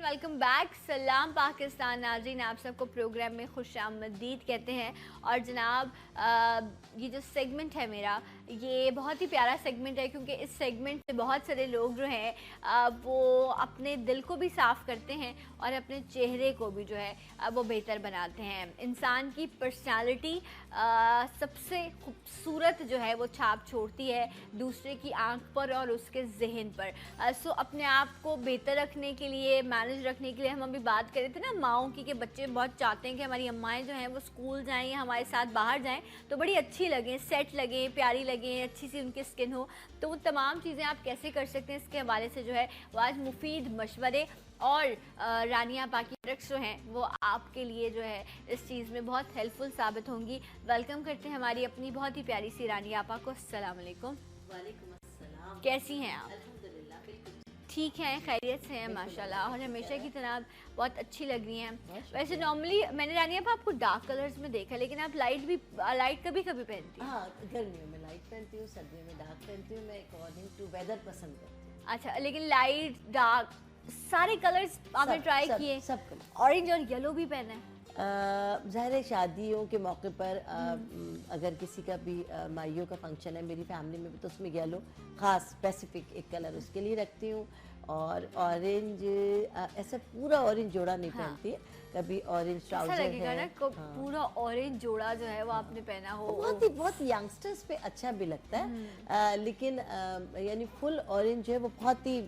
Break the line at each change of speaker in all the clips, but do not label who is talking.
Welcome back. सलाम पाकिस्तान नाज़रीन, आप सबको प्रोग्राम में खुशामदीद कहते हैं। और जनाब ये जो सेगमेंट है मेरा, ये बहुत ही प्यारा सेगमेंट है क्योंकि इस सेगमेंट से बहुत सारे लोग जो हैं वो अपने दिल को भी साफ़ करते हैं और अपने चेहरे को भी जो है वो बेहतर बनाते हैं। इंसान की पर्सनालिटी सबसे खूबसूरत जो है वो छाप छोड़ती है दूसरे की आंख पर और उसके जहन पर। सो अपने आप को बेहतर रखने के लिए, मैनेज रखने के लिए, हम अभी बात कर रहे थे ना माओं की, कि बच्चे बहुत चाहते हैं कि हमारी अम्माएँ जो हैं वो स्कूल जाएँ या हमारे साथ बाहर जाएँ तो बड़ी अच्छी लगें, सेट लगें, प्यारी लगें, अच्छी सी उनकी स्किन हो। तो वो तमाम चीज़ें आप कैसे कर सकते हैं, इसके हवाले से जो है वो आज मुफीद मशवरे और रानिया आपा की ट्रिक्स जो हैं वो आपके लिए जो है इस चीज़ में बहुत हेल्पफुल साबित होंगी। वेलकम करते हैं हमारी अपनी बहुत ही प्यारी सी रानिया आपा को। अस्सलाम वालेकुम।
वालेकुम अस्सलाम।
कैसी हैं आप?
अल्हम्दुलिल्लाह बिल्कुल
ठीक हैं, खैरियत से हैं माशाल्लाह, और हमेशा की तरह बहुत अच्छी लग रही हैं। वैसे नॉर्मली मैंने रानिया आपा आपको डार्क कलर्स में देखा, लेकिन आप लाइट कभी कभी पहनती हैं।
हाँ, गर्मियों में लाइट पहनती हूँ, सर्दियों में डार्क पहनती हूँ। मैं अकॉर्डिंग टू वेदर पसंद करती हूँ।
अच्छा, लेकिन लाइट डार्क सारे कलर्स आपने ट्राई किए?
सब कलर।
ऑरेंज और येलो भी पहना है?
ज़ाहिर है शादियों के मौके पर अगर किसी का भी माइयों का फंक्शन है मेरी फैमिली में भी, तो उसमें येलो ख़ास स्पेसिफिक एक कलर उसके लिए रखती हूँ। और ऑरेंज ऐसा पूरा ऑरेंज जोड़ा नहीं पहनती है, कभी ऑरेंज ट्राउजर है
ना पूरा ऑरेंज जोड़ा जो है वो आपने पहना हो,
बहुत यंगस्टर्स पे अच्छा भी लगता है। लेकिन यानी फुल ऑरेंज जो है वो बहुत ही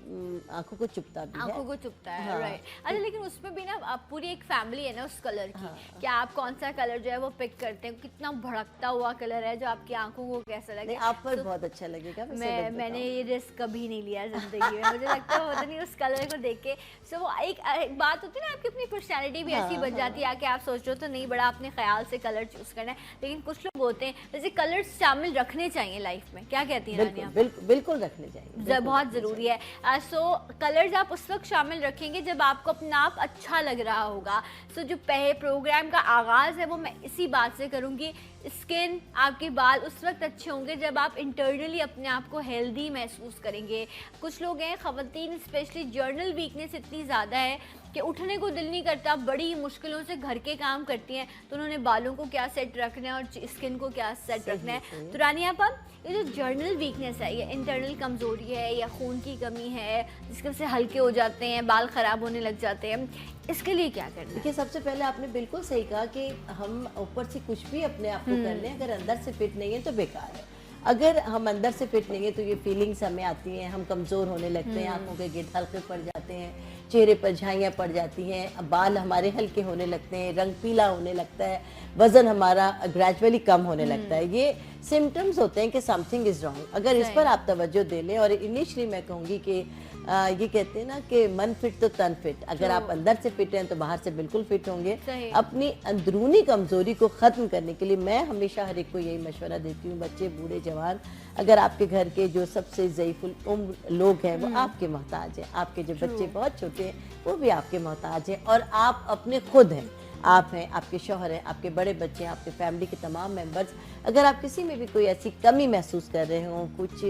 आंखों को चुभता भी है,
आंखों को चुभता है। हाँ। राइट। अच्छा, लेकिन उसमें भी ना आप पूरी एक फैमिली है ना उस कलर की। हाँ। कि आप कौन सा कलर जो है वो पिक करते हैं, कितना भड़कता हुआ कलर है जो आपकी आंखों को कैसा लगे?
आप पर बहुत अच्छा लगेगा।
मैंने ये रिस्क कभी नहीं लिया जिंदगी में। मुझे लगता है पता नहीं उस कलर को देख के सो वो एक बात होती है ना, आपकी अपनी पर्सनैलिटी भी ऐसी बन जाती है कि आप सोच रहे हो तो नहीं, बड़ा अपने ख्याल से कलर चूज करना है। लेकिन कुछ लोग होते हैं जैसे कलर्स शामिल रखने चाहिए लाइफ में, क्या कहती हैं रानिया?
बिल्कुल रखने चाहिए,
बहुत ज़रूरी है। सो कलर्स आप उस वक्त शामिल रखेंगे जब आपको अपना आप अच्छा लग रहा होगा। सो जो पहले प्रोग्राम का आगाज़ है वो मैं इसी बात से करूँगी। स्किन, आपके बाल उस वक्त अच्छे होंगे जब आप इंटरनली अपने आप को हेल्दी महसूस करेंगे। कुछ लोग हैं, ख़वातीन स्पेशली, जर्नल वीकनेस इतनी ज़्यादा है कि उठने को दिल नहीं करता, बड़ी मुश्किलों से घर के काम करती हैं, तो उन्होंने बालों को क्या सेट रखना है और स्किन को क्या सेट रखना है। तो रानिया आपा, ये जो जर्नल वीकनेस है, ये इंटरनल कमज़ोरी है या खून की कमी है जिसकी वजह से हल्के हो जाते हैं, बाल ख़राब होने लग जाते हैं, इसके लिए क्या करना है?
देखिए, सबसे पहले आपने बिल्कुल सही कहा कि हम ऊपर से कुछ भी अपने आप को कर लें, अगर अंदर से फिट नहीं है तो बेकार है। अगर हम अंदर से फिट नहीं है तो ये फीलिंग्स हमें आती हैं, हम कमज़ोर होने लगते हैं, आंखों के गिर्द हल्के पड़ जाते हैं, चेहरे पर झाइयाँ पड़ जाती हैं, बाल हमारे हल्के होने लगते हैं, रंग पीला होने लगता है, वज़न हमारा ग्रेजुअली कम होने लगता है। ये सिम्टम्स होते हैं कि समथिंग इज़ रॉन्ग। अगर इस पर आप तवज्जो दे लें, और इनिशियली मैं कहूँगी कि ये कहते हैं ना कि मन फिट तो तन फिट। अगर आप अंदर से फिट हैं तो बाहर से बिल्कुल फिट होंगे। अपनी अंदरूनी कमज़ोरी को ख़त्म करने के लिए मैं हमेशा हर एक को यही मशवरा देती हूँ, बच्चे, बूढ़े, जवान, अगर आपके घर के जो सबसे ज़ईफ़ुल उम्र लोग हैं वो आपके मोहताज हैं, आपके जो बच्चे बहुत छोटे हैं वो भी आपके मोहताज हैं, और आप अपने खुद हैं। आप हैं, आपके शौहर हैं, आपके बड़े बच्चे हैं, आपके फैमिली के तमाम मेंबर्स। अगर आप किसी में भी कोई ऐसी कमी महसूस कर रहे हों, कुछ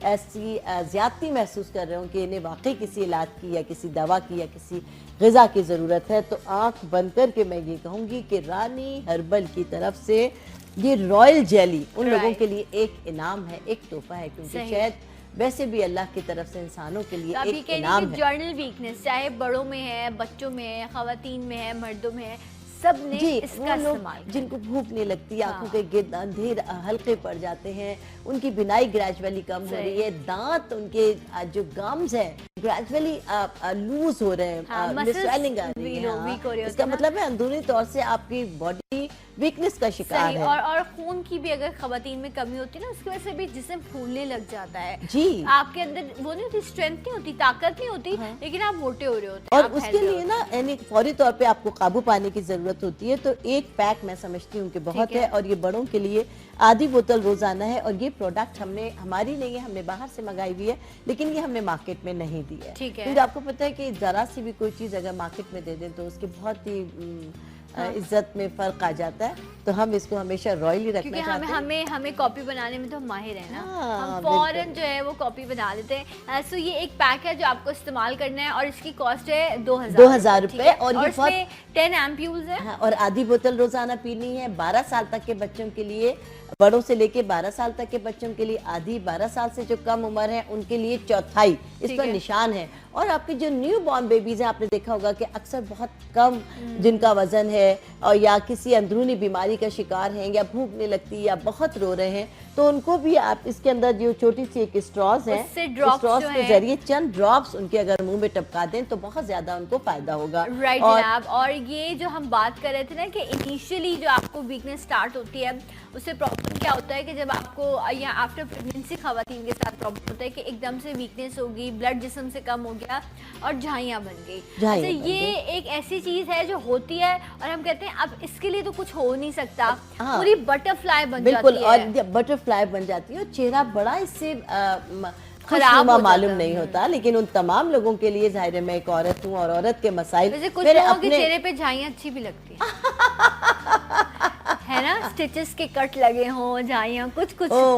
ऐसी ज़्यादती महसूस कर रहे हों कि इन्हें वाकई किसी इलाज की या किसी दवा की या किसी ग़िज़ा की ज़रूरत है, तो आँख बंद करके मैं ये कहूँगी कि रानी हर्बल की तरफ से ये रॉयल जेली उन लोगों के लिए एक इनाम है, एक तोहफा है, क्योंकि शायद वैसे भी अल्लाह की तरफ से इंसानों के लिए एक इनाम है।
जर्नल वीकनेस चाहे बड़ों में है, बच्चों में है, ख़वातीन में है, मर्दों में है, सब ने इसका इस्तेमाल।
जिनको भूख नहीं लगती, आंखों के गिर्द अंधेर हल्के पड़ जाते हैं, उनकी बिनाई ग्रेजुअली कम हो रही है, दांत, उनके जो गम्स हैं ग्रेजुअली लूज हो रहे हैं, स्वेलिंग आ रही है। इसका मतलब है अंदरूनी तौर से आपकी बॉडी वीकनेस का शिकार है।
और खून की भी अगर ख़वातीन में कमी होती है ना, उसकी वजह से भी जिस्म फूलने लग जाता है।
जी,
आपके अंदर वो नहीं होती, स्ट्रेंथ नहीं होती, ताकत नहीं होती, लेकिन आप मोटे हो रहे होते
हैं। और उसके लिए ना यानी फौरी तौर पे आपको काबू पाने की जरूरत होती है। तो एक पैक मैं समझती हूँ कि बहुत है, और ये बड़ों के लिए आधी बोतल रोजाना है। और ये प्रोडक्ट हमने, हमारी नहीं है, हमने बाहर से मंगाई हुई है, लेकिन ये हमने मार्केट में नहीं दी है। क्योंकि आपको पता है कि जरा सी भी कोई चीज़ अगर मार्केट में दे दें तो उसके बहुत ही عزت میں فرق آ جاتا ہے، تو ہم اس کو ہمیشہ رائل ہی رکھنا چاہتے ہیں.
ہمیں کاپی بنانے میں تو ہم ماہر ہیں نا، ہم فوراً جو ہے وہ کاپی بنا دیتے ہیں. سو یہ ایک پیک ہے جو آپ کو استعمال کرنا ہے اور اس کی کاسٹ ہے 2000
روپے، اور یہ
اس میں 10 ایمپیولز ہے.
اور آدھی بوتل روزانہ پینی ہے. 12 سال تک کے بچوں کے لیے، بڑوں سے لے کے 12 سال تک کے بچوں کے لیے آدھی، 12 سال سے جو کم عمر ہے ان کے لیے چوتھائی، اس پر نشان ہے. اور آپ کے جو نیو بورن بیبیز ہیں، آپ نے دیکھا ہوگا کہ اکثر بہت کم جن کا وزن ہے اور یا کسی اندرونی بیماری کا شکار ہیں یا بھوک نہیں لگتی یا بہت رو رہے ہیں، تو ان کو بھی آپ اس کے اندر جو چھوٹی سی ایک اسٹراز ہے، اسٹراز کے ذریعے چند ڈراپس ان کے اگر منہ میں ٹپکا دیں تو بہت زیادہ ان کو فائدہ ہوگا.
رائٹ جناب. اور یہ جو ہم بات کر رہے تھے نا کہ انیشیلی جو آپ کو ویکنس سٹارٹ ہوتی ہے، اس سے پرابلم کیا ہوتا ہے کہ جب آپ کو یا آفٹر پریگننسی خواتین کے ساتھ پرابلم ہوتا ہے کہ ایک دم سے ویکنس ہوگی، بلڈ جسم سے کم ہو گیا اور جھائیاں بن گئی. اچھا، یہ ایک ایسی چیز ہے جو ہوتی ہے اور ہم کہتے ہیں اب اس کے لیے تو کچھ ہو نہیں سکتا، پوری بٹر فلائی بن جاتی ہے.
بالکل، اور بٹر فلائی بن جاتی ہے اور چہرہ بڑا اس سے خراب معلوم نہیں ہوتا. لیکن ان تمام لوگوں کے لیے، ظاہر ہے میں ایک عورت ہوں اور عورت کے مسائل،
ویسے کچھ لوگوں کے چہرے پہ جھائیاں اچھی بھی لگتی ہے نا، سٹیچز کے کٹ لگے ہوں، جھائیاں کچھ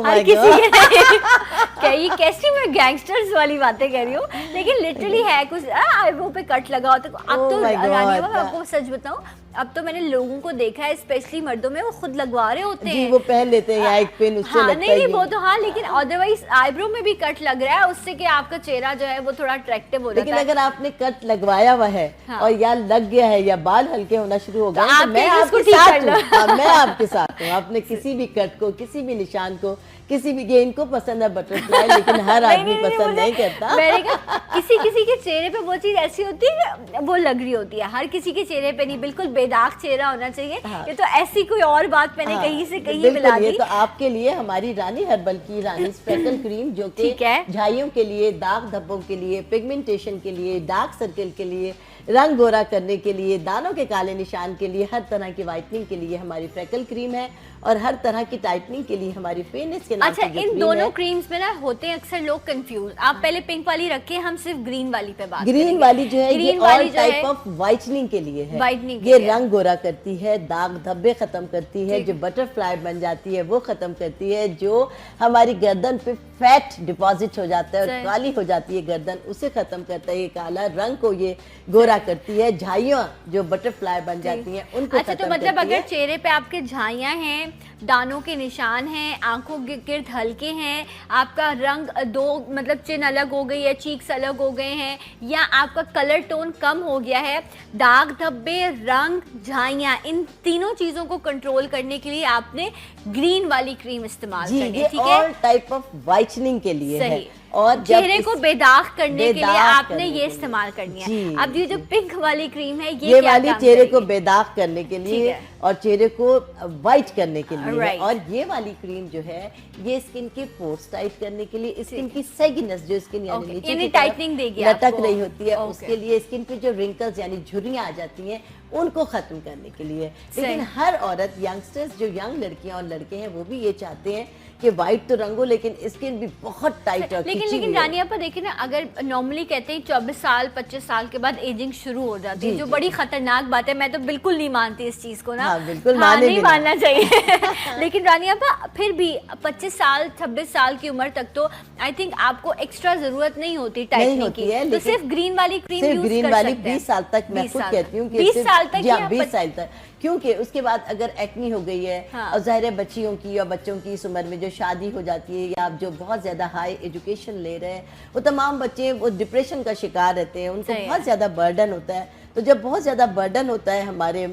ہر کسی کے. کیسی میں گینگسٹرز والی باتیں کہہ رہی ہوں، لیکن لٹرلی ہے کچھ آئی برو پہ کٹ لگا ہوتا ہے. اب تو رانیہ میں آپ کو سچ بتاؤں، اب تو میں نے لوگوں کو دیکھا ہے اسپیشلی مردوں میں، وہ خود لگوا رہے ہوتے ہیں.
وہ پہن لیتے ہیں یا ایک پن اس سے لگتا ہے.
نہیں وہ تو ہاں، لیکن ادروائز آئی برو میں بھی کٹ لگ رہا ہے، اس سے کہ آپ کا چہرہ جو ہے وہ تھوڑا اٹریکٹیو ہو جاتا ہے.
لیکن اگر آپ نے کٹ لگوایا ہوا ہے اور یا لگ گیا ہے یا بال ہلکے ہونا شروع ہو گئے تو میں آپ کے ساتھ ہوں. میں آپ کے ساتھ ہوں. آپ نے کسی بھی کٹ کو، کسی بھی نشان کو، کسی بھی، یہ ان کو پسند ہے بٹر فلائی، لیکن ہر آدمی پسند نہیں کرتا.
میں نے کہا کسی کے چہرے پہ وہ چیز ایسی ہوتی ہے کہ وہ لگ رہی ہوتی ہے، ہر کسی کے چہرے پہ نہیں. بالکل بے داغ چہرہ ہونا چاہیے. یہ تو ایسی کوئی اور بات میں نے کہیں سے کہیں ملا دی.
یہ تو آپ کے لیے ہماری رانی ہربل کی رانی اسپیکل کریم، جو کہ جھائیوں کے لیے، داغ دھبوں کے لیے، پگمنٹیشن کے لیے، ڈارک سرکل کے لیے، رنگ گورا کرنے کے لیے، دانوں کے کالے نشان کے لیے، ہر طرح کی وائٹننگ کے لیے ہماری فریکل کریم ہے، اور ہر طرح کی ٹائٹننگ کے لیے ہماری فیئرنس کے نام.
اچھا، ان دونوں کریمز میں نا ہوتے ہیں اکثر لوگ کنفیوز. آپ پہلے پنک والی رکھیں، ہم صرف گرین والی پہ بات کریں گے.
گرین والی جو ہے یہ آل ٹائپ آف وائٹننگ کے لیے ہے. یہ رنگ گورا کرتی ہے، داغ دھبے ختم کرتی ہے، جو بٹر فلائی بن جاتی ہے وہ ختم کرتی ہے، جو ہماری گردن پہ فیٹ ڈپازٹ ہو جاتا ہے اور کالی ہو جاتی ہے گردن، اسے ختم کرتا ہے. یہ کالا رنگ کو یہ گورا کرتی ہے. جھائیاں جو بٹر فلائی بن جاتی ہیں ان کو ختم کرتی ہے.
تو مطلب اگر چہرے پہ آپ کے جھائیاں ہیں، دانوں کے نشان ہیں، آنکھوں کے گرد ہلکے ہیں، آپ کا رنگ دو مطلب چن الگ ہو گئی ہے، چیکس الگ ہو گئے ہیں، یا آپ کا کلر ٹون کم ہو گیا ہے، داغ دھبے، رنگ، جھائیاں، ان تینوں چیزوں کو کنٹرول کرنے کے لیے آپ نے گرین والی کریم استعمال کرنی ہے. ٹھیک ہے،
آل ٹائپ آف وائٹننگ کے لیے ہے.
اور چہرے کو بے داغ کرنے کے لیے آپ نے یہ استعمال کرنی ہے. اب یہ جو پنک والی کریم ہے، یہ
والی چہرے کو بے داغ کرنے کے لیے اور چہرے کو وائٹ کرنے کے لیے. اور یہ والی کریم جو ہے یہ اسکن کے پورس ٹائٹ کرنے کے لیے، اسکن کی سیگنس جو اسکن یعنی نیچے کی
ٹائٹننگ دے گی،
لٹک رہی ہوتی ہے، اس کے لیے، اسکن پہ جو رنکلز یعنی جھریاں آ جاتی ہیں ان کو ختم کرنے کے لیے. لیکن ہر عورت، ینگسٹرز جو ینگ لڑکیاں اور لڑکے ہیں، وہ بھی یہ چاہتے ہیں کہ وائٹ تو رنگ ہو لیکن اسکن بھی بہت ٹائٹ اور کھچی ہوئی.
لیکن رانیہ پر دیکھیں نا، اگر نارملی کہتے ہیں 24 سال 25 سال کے بعد ایجنگ شروع ہو جاتی ہے، جو بڑی خطرناک بات ہے. میں تو بالکل نہیں مانتی اس چیز کو نا، نہیں ماننا چاہیے. لیکن رانیہ پر پھر بھی 25 سال 26 سال کی عمر تک تو آئی تھنک آپ کو ایکسٹرا ضرورت نہیں ہوتی ٹائٹننگ کی. تو صرف گرین والی کریم یوز کر سکتے ہیں.
گرین والی 20 سال تک میں خود کہتی ہوں کہ
20 سال تک،
20 سال تک، کیونکہ اس کے بعد اگر ایکنی ہو گئی ہے اور ظاہر ہے بچیوں کی اور بچوں کی اس عمر میں جو شادی ہو جاتی ہے یا جو بہت زیادہ ہائی ایجوکیشن لے رہے ہیں، وہ تمام بچے وہ ڈپریشن کا شکار رہتے ہیں، ان کو بہت زیادہ برڈن ہوتا ہے. تو جب بہت زیادہ برڈن ہوتا ہے ہمارے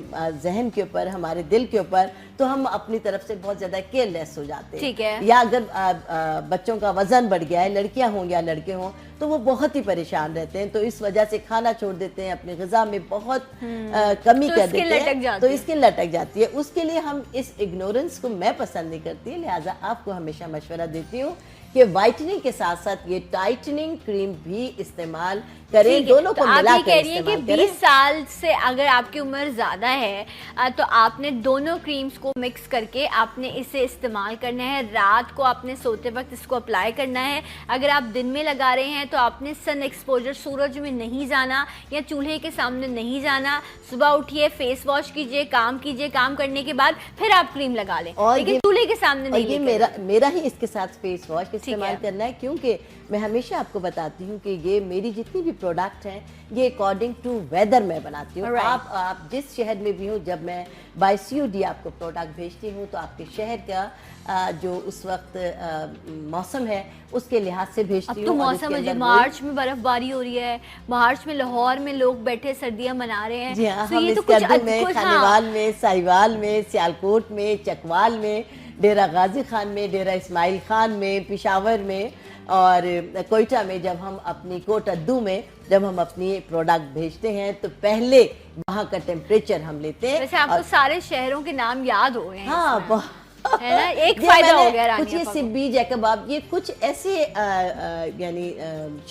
ذہن کے اوپر، ہمارے دل کے اوپر، تو ہم اپنی طرف سے بہت زیادہ کیئر لیس ہو جاتے ہیں. یا اگر بچوں کا وزن بڑھ گیا ہے، لڑکیاں ہوں یا لڑکے ہوں، تو وہ بہت ہی پریشان رہتے ہیں. تو اس وجہ سے کھانا چھوڑ دیتے ہیں، اپنی غذا میں بہت کمی کر دیتے ہیں، تو اسکن لٹک جاتی ہے. اس کے لیے ہم اس اگنورنس کو میں پسند نہیں کرتی، لہٰذا آپ کو ہمیشہ مشورہ دیتی ہوں कि वाइटनिंग के साथ साथ ये टाइटनिंग क्रीम भी इस्तेमाल करें, दोनों को मिलाकर
आप ये कह रही है कि
इस्तेमाल करें।
20 साल से अगर आपकी उम्र ज़्यादा है तो आपने दोनों क्रीम्स को मिक्स करके आपने इसे इस्तेमाल करना है। रात को आपने सोते वक्त इसको अप्लाई करना है। अगर आप दिन में लगा रहे हैं तो आपने सन एक्सपोजर, सूरज में नहीं जाना या चूल्हे के सामने नहीं जाना। सुबह उठिए, फेस वॉश कीजिए, काम करने के बाद फिर आप क्रीम लगा लें, लेकिन चूल्हे के सामने नहीं।
ये मेरा ही इसके साथ फेस वॉश इस्तेमाल करना है, क्योंकि मैं हमेशा आपको बताती हूँ कि ये मेरी जितनी भी प्रोडक्ट हैं ये अकॉर्डिंग टू वेदर मैं बनाती हूँ। आप जिस शहर में भी हो, जब मैं बाय COD आपको प्रोडक्ट भेजती हूँ तो आपके शहर का जो उस वक्त मौसम है उसके लिहाज से भेजती हूँ।
तो मौसम है, मार्च में बर्फबारी हो रही है, मार्च में लाहौर में लोग बैठे सर्दियां मना रहे हैं।
जी हाँ,
तो
हम
ये
इस
तो कुछ
में, खानेवाल में, साहिवाल में, सियालकोट में, चकवाल में, डेरा गाजी खान में, डेरा इस्माइल खान में, पेशावर में और कोयटा में, जब हम अपनी कोटद्दू में जब हम अपनी प्रोडक्ट भेजते हैं तो पहले वहाँ का टेम्परेचर हम लेते हैं।
वैसे आपको सारे शहरों के नाम याद हो गए हैं।
हाँ,
है ना, एक फायदा हो गया
कुछ ये सिब्बी, जैकबाब, ये कुछ ऐसे यानी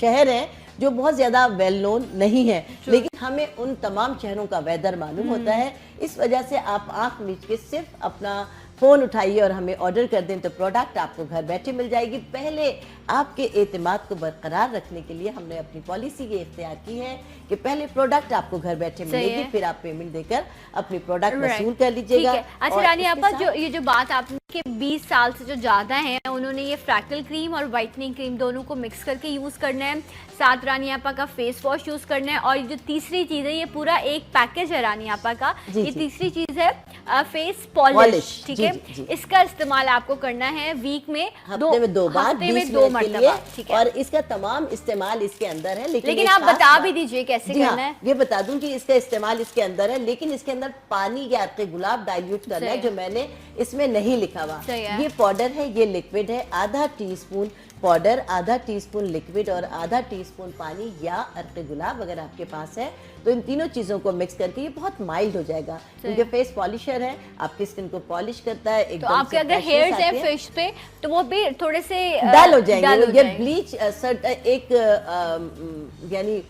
शहर हैं जो बहुत ज़्यादा वेल नोन नहीं है, लेकिन हमें उन तमाम शहरों का वेदर मालूम होता है। इस वजह से आप आँख मीच के सिर्फ अपना फ़ोन उठाइए और हमें ऑर्डर कर दें तो प्रोडक्ट आपको घर बैठे मिल जाएगी। पहले आपके एतमाद को बरकरार रखने के लिए हमने अपनी पॉलिसी ये इख्तियार की है कि पहले प्रोडक्ट आपको घर बैठे मिलेगी, फिर आप पेमेंट देकर अपनी प्रोडक्ट वसूल कर लीजिएगा।
अच्छा रानी आपा, जो बात आपने कि 20 साल से जो ज़्यादा हैं उन्होंने ये फ्रैकल क्रीम और वाइटनिंग क्रीम दोनों को मिक्स करके यूज़ करना है, साथ रानी आपा का फेस वॉश यूज़ करना है, और ये जो तीसरी चीज़ है, ये पूरा एक पैकेज है रानी आपा का। ये तीसरी चीज़ है फेस पॉलिश, ठीक है। इसका इस्तेमाल आपको करना है वीक में
हफ्ते में 2 बार, 20 मिनट के लिए,
ठीक है।
और इसका तमाम इस्तेमाल इसके अंदर है। लेकिन
आप बता भी दीजिए कैसे करना है।
ये बता दूं कि इसका इस्तेमाल इसके अंदर है, लेकिन इसके अंदर पानी या अर्क़े गुलाब डाइल्यूट करना है, जो मैंने इसमें नहीं लिखा हुआ। ये पाउडर है, ये लिक्विड है, आधा टीस्पून पाउडर, आधा टीस्पून लिक्विड और आधा टीस्पून पानी या अर्क़े गुलाब अगर आपके पास है तो इन तीनों चीज़ों को मिक्स करके ये बहुत माइल्ड हो जाएगा, क्योंकि फेस पॉलिशर है, आपकी स्किन को पॉलिश करता है। एकदम
तो आपके अगर हेयर्स हैं फेस पे तो वो भी थोड़े से
डल हो जाएंगे। ये ब्लीच एक यानी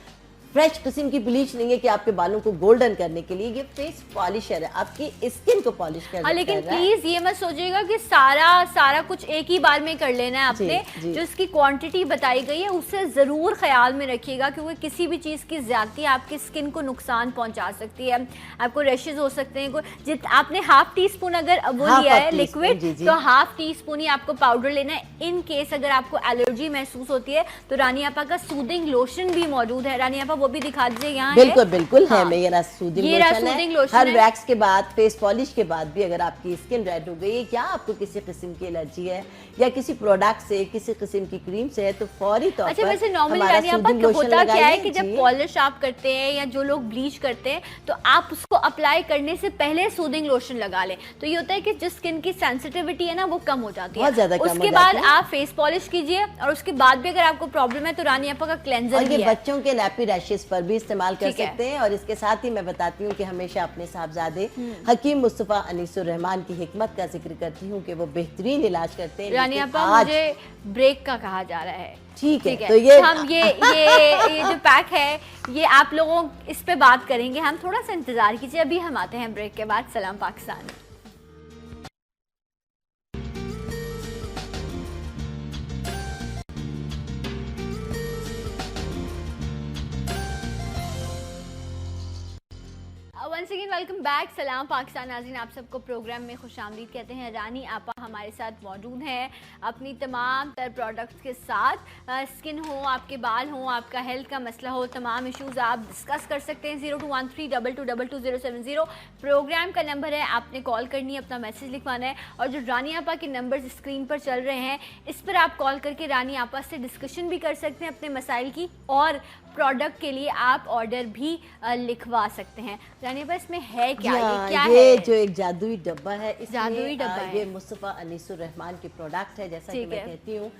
फ्रेश किस्म की ब्लीच नहीं है कि आपके बालों को गोल्डन करने के लिए, ये फेस पॉलिशर है, आपकी स्किन को पॉलिश करने।
लेकिन प्लीज ये मत सोचिएगा कि सारा कुछ एक ही बार में कर लेना है आपने। जो इसकी क्वांटिटी बताई गई है उससे जरूर ख्याल में रखिएगा, क्योंकि किसी भी चीज की ज्यादती आपकी स्किन को नुकसान पहुंचा सकती है, आपको रैशेज हो सकते हैं। आपने हाफ टी स्पून अगर वो लिया है लिक्विड, तो हाफ टी स्पून ही आपको पाउडर लेना है। इन केस अगर आपको एलर्जी महसूस होती है तो रानी आपा का सूदिंग लोशन भी मौजूद है। रानी आपा वो भी दिखा दीजिए यहाँ।
बिल्कुल है, मेरा सूदिंग लोशन है। हर वैक्स के बाद, फेस पॉलिश के बाद भी अगर आपकी स्किन रेड हो गई है या आपको किसी किस्म की एलर्जी है या किसी प्रोडक्ट से, किसी किस्म की क्रीम से है, तो फौरी तौर पर
वैसे नॉर्मली रानी आपा होता क्या है कि जब पॉलिश आप करते हैं या जो लोग ब्लीच करते हैं तो आप उसको अप्लाई करने से पहले सूदिंग लोशन लगा लें, तो ये होता है कि जो स्किन की सेंसिटिविटी है ना वो कम हो जाती है। उसके बाद आप फेस पॉलिश कीजिए और उसके बाद भी अगर आपको प्रॉब्लम है तो रानी आपा का क्लेंजर भी है।
बच्चों के नैपी रैशेस पर भी इस्तेमाल कर सकते हैं। और इसके साथ ही मैं बताती हूँ कि हमेशा अपने साहबजादे हकीम मुस्तफा अनीसुर रहमान की हिकमत का जिक्र करती हूँ कि वो बेहतरीन इलाज करते हैं।
रानी आपा मुझे ब्रेक का कहा जा रहा है।
ठीक है, तो ये
हम ये जो पैक है ये आप लोगों इस पे बात करेंगे, हम थोड़ा सा इंतजार कीजिए। अभी हम आते हैं ब्रेक के बाद। सलाम Pakistan. Once again welcome back. सलाम पाकिस्तान नाज़रीन, आप सबको प्रोग्राम में खुशामदीद कहते हैं। रानी आपा हमारे साथ मौजूद हैं अपनी तमाम तर प्रोडक्ट्स के साथ। स्किन हो, आपके बाल हो, आपका हेल्थ का मसला हो, तमाम इश्यूज़ आप डिस्कस कर सकते हैं। 021322222070 प्रोग्राम का नंबर है, आपने कॉल करनी है, अपना मैसेज लिखवाना है, और जो रानी आपा के नंबर स्क्रीन पर चल रहे हैं इस पर आप कॉल करके रानी आपा से डिस्कशन भी कर सकते हैं अपने मसाइल की, और प्रोडक्ट के लिए आप ऑर्डर भी लिखवा सकते हैं। रानी आपा इसमें है क्या?
ये जो एक जादुई डब्बा है,
जादुई डब्बा
ये मुस्तफा अनीसुर रहमान की प्रोडक्ट है। जैसा कि मैं कहती हूँ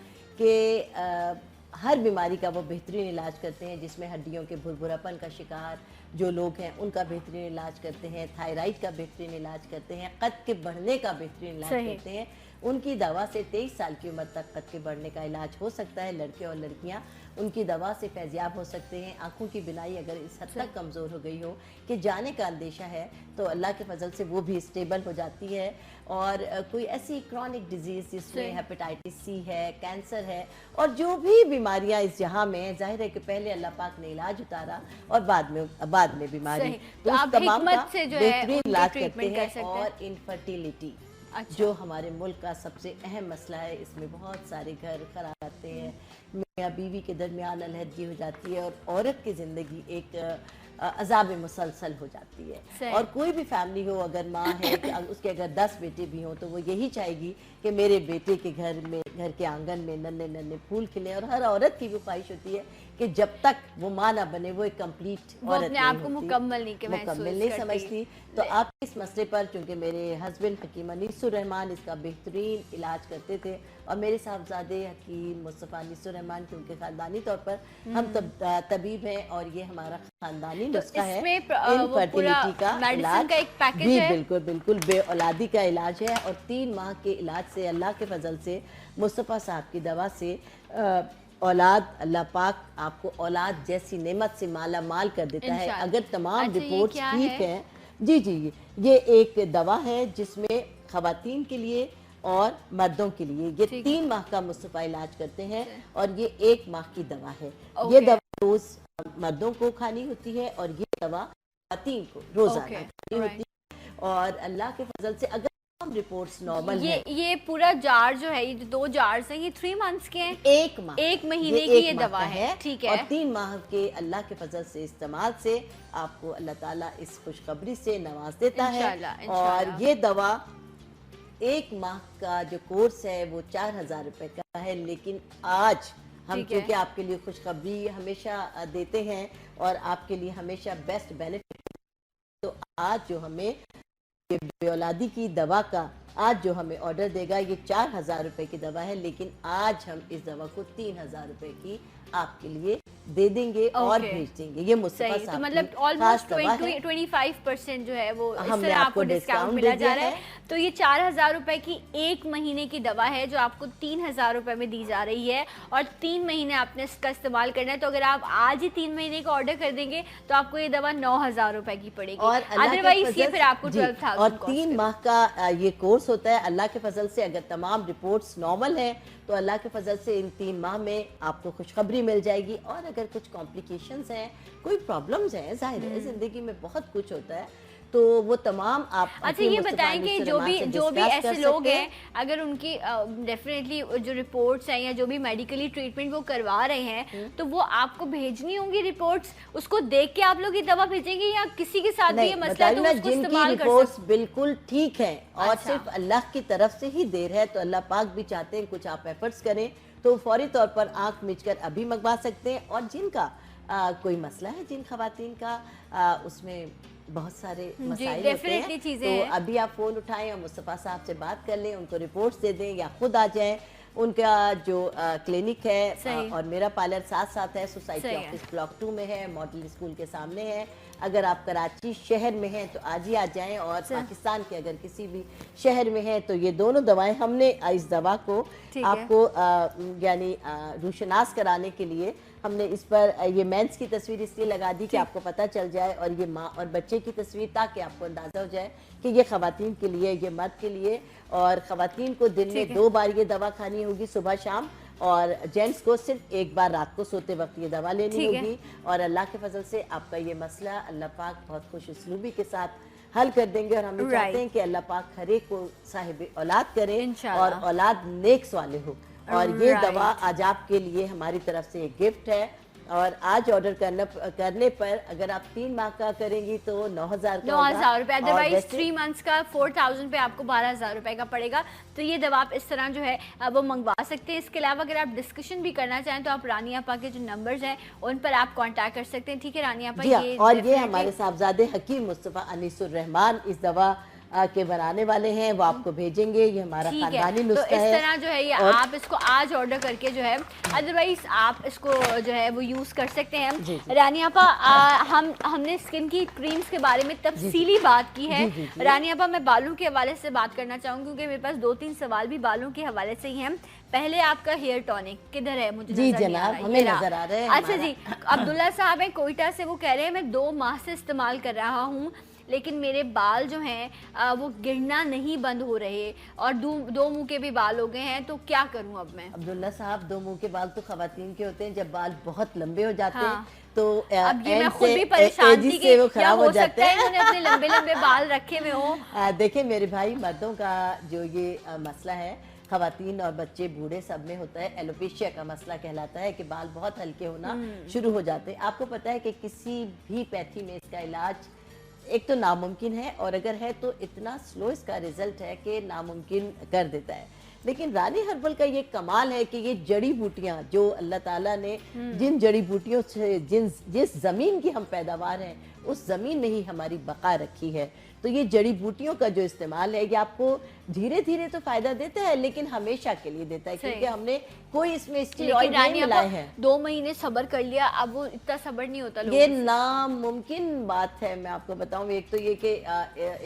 कि हर बीमारी का वो बेहतरीन इलाज करते हैं, जिसमें हड्डियों के भुरभुरापन का शिकार जो लोग हैं उनका बेहतरीन इलाज करते हैं, थायराइड का बेहतरीन इलाज करते हैं, कद के बढ़ने का बेहतरीन इलाज करते हैं, ان کی دوا سے 23 سال کی عمر تک قد کے بڑھنے کا علاج ہو سکتا ہے. لڑکے اور لڑکیاں ان کی دوا سے فیضیاب ہو سکتے ہیں. آنکھوں کی بینائی اگر اس حد تک کمزور ہو گئی ہو کہ جانے کا اندیشہ ہے تو اللہ کے فضل سے وہ بھی اسٹیبل ہو جاتی ہے. اور کوئی ایسی کرونک ڈیزیز جس میں ہیپیٹائٹس سی ہے, کینسر ہے, اور جو بھی بیماریاں اس جہاں میں ہیں, ظاہر ہے کہ پہلے اللہ پاک نے علاج اتارا اور بعد میں بیماری, تو اس تمام کا بہترین علاج کرتے ہیں. اور انفرٹیلیٹی جو ہمارے ملک کا سب سے اہم مسئلہ ہے, اس میں بہت سارے گھر خراب آتے ہیں, میاں بیوی کے درمیان علیحدگی ہو جاتی ہے اور عورت کی زندگی ایک عذاب مسلسل ہو جاتی ہے. اور کوئی بھی فیملی ہو, اگر ماں ہے اس کے اگر 10 بیٹے بھی ہوں تو وہ یہی چاہے گی کہ میرے بیٹے کے گھر کے آنگن میں ننھے ننھے پھول کھلیں. اور ہر عورت کی بھی خواہش ہوتی ہے کہ جب تک وہ ماں نہ بنے وہ ایک کمپلیٹ عورت
مکمل
نہیں سمجھتی. تو آپ اس مسئلے پر, چونکہ میرے ہسبینڈ حکیم انیس الرحمان اس کا بہترین علاج کرتے تھے, اور میرے صاحبزادے حکیم مصطفیٰ انیس الرحمان, کیونکہ خاندانی طور پر ہم طبیب ہیں اور یہ ہمارا خاندانی نسخہ ہے. انفرٹیلیٹی کا علاج بھی بالکل بے اولادی کا علاج ہے. اور 3 ماہ کے علاج سے اللہ کے فضل سے, مصطفیٰ صاحب کی دوا سے اولاد, اللہ پاک آپ کو اولاد جیسی نعمت سے مالا مال کر دیتا ہے اگر تمام رپورٹس ٹھیک ہیں. جی یہ ایک دوا ہے جس میں خواتین کے لیے اور مردوں کے لیے یہ 3 ماہ کا مصطفیٰ علاج کرتے ہیں, اور یہ 1 ماہ کی دوا ہے. یہ دوا روز مردوں کو کھانی ہوتی ہے اور یہ دوا خواتین کو روزانہ کھانی ہوتی ہے. اور اللہ کے فضل سے اگر رپورٹس نارمل ہیں,
یہ پورا جار جو ہے, یہ 2 جارز ہیں, یہ 3 منتھس کے ہیں, 1 مہینے کی یہ دوا ہے. ٹھیک ہے.
اور 3 ماہ کے اللہ کے فضل سے استعمال سے آپ کو اللہ تعالیٰ اس خوشخبری سے نواز دیتا ہے. اور یہ دوا 1 ماہ کا جو کورس ہے وہ 4000 روپے کا ہے. لیکن آج ہم کیونکہ آپ کے لیے خوشخبری ہمیشہ دیتے ہیں اور آپ کے لیے ہمیشہ بیسٹ بینیفٹ, تو آج جو ہمیں یہ بے اولادی کی دوا کا آج جو ہمیں آرڈر دے گا, یہ 4000 روپے کی دوا ہے, لیکن آج ہم اس دوا کو 3000 روپے کی آپ کے لیے دے دیں گے اور بھیج دیں گے. یہ مصطفیٰ صاحب
تو مطلب آلموسٹ 25% جو ہے وہ اس طرح آپ کو ڈسکاؤنٹ ملا جا رہا ہے. تو یہ 4000 روپے کی 1 مہینے کی دوا ہے جو آپ کو 3000 روپے میں دی جا رہی ہے, اور 3 مہینے آپ نے اس کا استعمال کرنا ہے. تو اگر آپ آج ہی 3 مہینے کا آرڈر کر دیں گے تو آپ کو یہ دوا 9000 روپے کی پڑے گی, ادروائز یہ پھر آپ کو 12,000.
اور 3 ماہ کا یہ کورس ہوتا ہے. اللہ کے فضل سے اگر تمام رپورٹس نارمل ہیں تو اللہ کے فضل سے ان 3 ماہ میں آپ کو خوشخبری مل جائے گی. اور اگر کچھ کمپلیکیشنز ہیں, کوئی پرابلمز ہیں, ظاہر ہے زندگی میں بہت کچھ ہوتا ہے, تو وہ تمام آپ.
اچھا یہ بتائیں کہ جو بھی ایسے لوگ ہیں, اگر ان کی ڈیفینیٹلی جو رپورٹس ہیں یا جو بھی میڈیکلی ٹریٹمنٹ وہ کروا رہے ہیں, تو وہ آپ کو بھیجنی ہوں گی رپورٹس, اس کو دیکھ کے آپ لوگ یہ دوا بھیجیں گے, یا کسی کے ساتھ بھی یہ مسئلہ ہے تو اس کو استعمال کر
رپورٹس بالکل ٹھیک ہیں اور صرف اللہ کی طرف سے ہی دیر ہے, تو اللہ پاک بھی چاہتے ہیں کچھ آپ ایفرٹس کریں تو فوری طور پر آنکھ مچ کر ابھی منگوا سکتے ہیں. اور جن کا کوئی مسئلہ ہے, جن خواتین کا اس میں بہت سارے مسائل ہوتے ہیں, تو ابھی آپ فون اٹھائیں اور مصطفیٰ صاحب سے بات کر لیں, ان کو رپورٹس دے دیں یا خود آ جائیں. ان کا جو کلینک ہے اور میرا پارلر ساتھ ہے, سوسائٹی آفس بلاک 2 میں ہے, ماڈل اسکول کے سامنے ہے. اگر آپ کراچی شہر میں ہیں تو آج ہی آ جائیں, اور پاکستان کے اگر کسی بھی شہر میں ہیں تو یہ دونوں دوائیں ہم نے اس دوا کو آپ کو یعنی روشناس کرانے کے لیے ہم نے اس پر یہ مینس کی تصویر اس لیے لگا دی کہ آپ کو پتہ چل جائے, اور یہ ماں اور بچے کی تصویر تاکہ آپ کو اندازہ ہو جائے کہ یہ خواتین کے لیے, یہ مرد کے لیے. اور خواتین کو دن میں 2 بار یہ دوا کھانی ہوگی, صبح شام, اور جینٹس کو صرف 1 بار رات کو سوتے وقت یہ دوا لینی ہوگی. اور اللہ کے فضل سے آپ کا یہ مسئلہ اللہ پاک بہت خوش اسلوبی کے ساتھ حل کر دیں گے. اور ہم چاہتے ہیں کہ اللہ پاک ہر ایک کو صاحب اولاد کرے اور اولاد نیک صالح ہو. اور یہ دوا آج آپ کے لیے ہماری طرف سے ایک گفٹ ہے. اور آج آرڈر کرنے پر اگر آپ 3 ماہ کا کریں گی تو 9000
روپے, ادروائز 3 منتھس کا 4000 پہ آپ کو 12000 روپے کا پڑے گا. تو یہ دوا آپ اس طرح جو ہے وہ منگوا سکتے ہیں. اس کے علاوہ اگر آپ ڈسکشن بھی کرنا چاہیں تو آپ رانی آپا کے جو نمبرز ہیں ان پر آپ کانٹیکٹ کر سکتے ہیں. ٹھیک ہے رانی آپا,
اور یہ ہمارے صاحبزادے حکیم مصطفیٰ انیس الرحمان اس دوا के बनाने वाले हैं, वो आपको भेजेंगे। ये हमारा
ठीक है,
खानदानी
तो
नुस्खा
इस
है।
तरह जो है ये आप इसको आज ऑर्डर करके जो है, अदरवाइज आप इसको जो है वो यूज़ कर सकते हैं। रानी आपा, हमने स्किन की क्रीम्स के बारे में तफसीली बात की है। रानी आपा, मैं बालों के हवाले से बात करना चाहूँगी क्योंकि मेरे पास 2-3 सवाल भी बालों के हवाले से ही हैं। पहले आपका हेयर टॉनिक किधर है? मुझे
जी
नजर नहीं आ
जनाब,
रहा है।
हमें नजर आ रहा है।
अच्छा जी, अब्दुल्ला साहब हैं कोयटा से, वो कह रहे हैं मैं 2 माह से इस्तेमाल कर रहा हूँ लेकिन मेरे बाल जो हैं वो गिरना नहीं बंद हो रहे और 2 मुंह के भी बाल हो गए हैं, तो क्या करूं अब मैं?
अब्दुल्ला साहब, 2 मुंह के बाल तो खवातीन के होते हैं, जब बाल बहुत लंबे हो जाते हैं तो
अब ये मैं खुद भी परेशान थी कि
वो खराब हो जाते हैं।
इन्होंने अपने लंबे लंबे बाल रखे हुए हो।
देखिए मेरे भाई, मर्दों का जो ये मसला है, खवातीन और बच्चे बूढ़े सब में होता है, एलोपेशिया का मसला कहलाता है कि बाल बहुत हल्के होना शुरू हो जाते हैं। आपको पता है कि किसी भी पैथी में इसका इलाज एक तो नामुमकिन है, और अगर है तो इतना स्लो इसका रिजल्ट है कि नामुमकिन कर देता है। लेकिन रानी हर्बल का ये कमाल है कि ये जड़ी बूटियां जो अल्लाह ताला ने जिन जड़ी बूटियों से जिस जमीन की हम पैदावार हैं उस जमीन में ही हमारी बका रखी है, तो ये जड़ी बूटियों का जो इस्तेमाल है ये आपको धीरे धीरे तो फायदा देता है लेकिन हमेशा के लिए देता है, क्योंकि हमने कोई इसमें स्टेरॉइड नहीं मिलाए हैं।
2 महीने सब्र कर लिया, अब वो इतना सब्र नहीं होता लोगों
ये
से।
नामुमकिन बात है। मैं आपको बताऊं, एक तो ये कि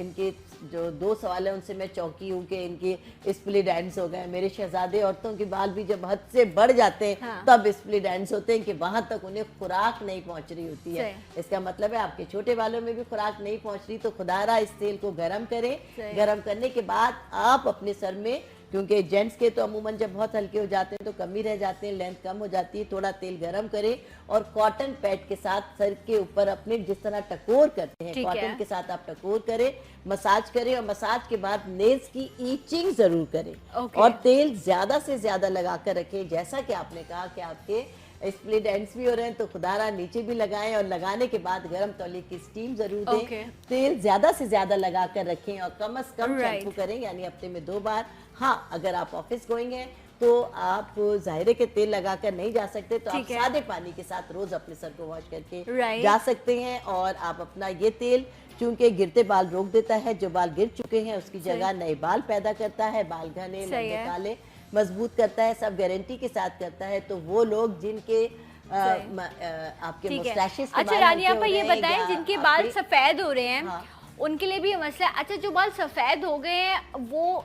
इनके जो 2 सवाल है उनसे मैं चौंकी हूँ कि इनकी स्प्लिट एंड्स हो गए। मेरे शहजादे औरतों के बाल भी जब हद से बढ़ जाते हैं तब स्प्लिट एंड्स होते हैं कि वहां तक उन्हें खुराक नहीं पहुंच रही होती है। इसका मतलब है आपके छोटे बालों में भी खुराक नहीं पहुंच रही, तो खुदारा इस तेल को गर्म करें। गर्म करने के बाद आप अपने सर में, क्योंकि जेंट्स के तो अमूमन जब बहुत हल्के हो जाते हैं तो कम ही रह जाते हैं, लेंथ कम हो जाती है, थोड़ा तेल गरम करें और कॉटन पैड के साथ सर के ऊपर अपने जिस तरह टकोर करते हैं कॉटन के साथ आप टकोर करें, मसाज करें, और मसाज के बाद नेल्स की ईचिंग जरूर करें और तेल ज्यादा से ज्यादा लगा कर रखें। जैसा कि आपने कहा कि आपके स्प्लिट एंड्स भी हो रहे हैं तो खुदारा नीचे भी लगाएं, और लगाने के बाद गर्म तौलिए की स्टीम जरूर दें। तेल ज्यादा से ज्यादा लगा कर रखें और कम से कम शैम्पू करें, यानी हफ्ते में 2 बार। हाँ, अगर आप ऑफिस गोइंग हैं तो आप ज़ाहिरे के तेल लगा कर नहीं जा सकते, तो आप सादे पानी के साथ रोज अपने सर को वॉश करके जा सकते हैं। और आप अपना ये तेल चूंकि गिरते बाल रोक देता है, जो बाल गिर चुके हैं उसकी जगह नए बाल पैदा करता है, बाल घने लंबे काले मजबूत करता है, सब गारंटी के साथ करता है। तो वो लोग जिनके आपके मुस्टैशेस के
अच्छा रानी आपा ये बताएं, जिनके बाल सफेद हो रहे हैं उनके लिए भी ये मसला है। अच्छा, जो बाल सफेद हो गए हैं वो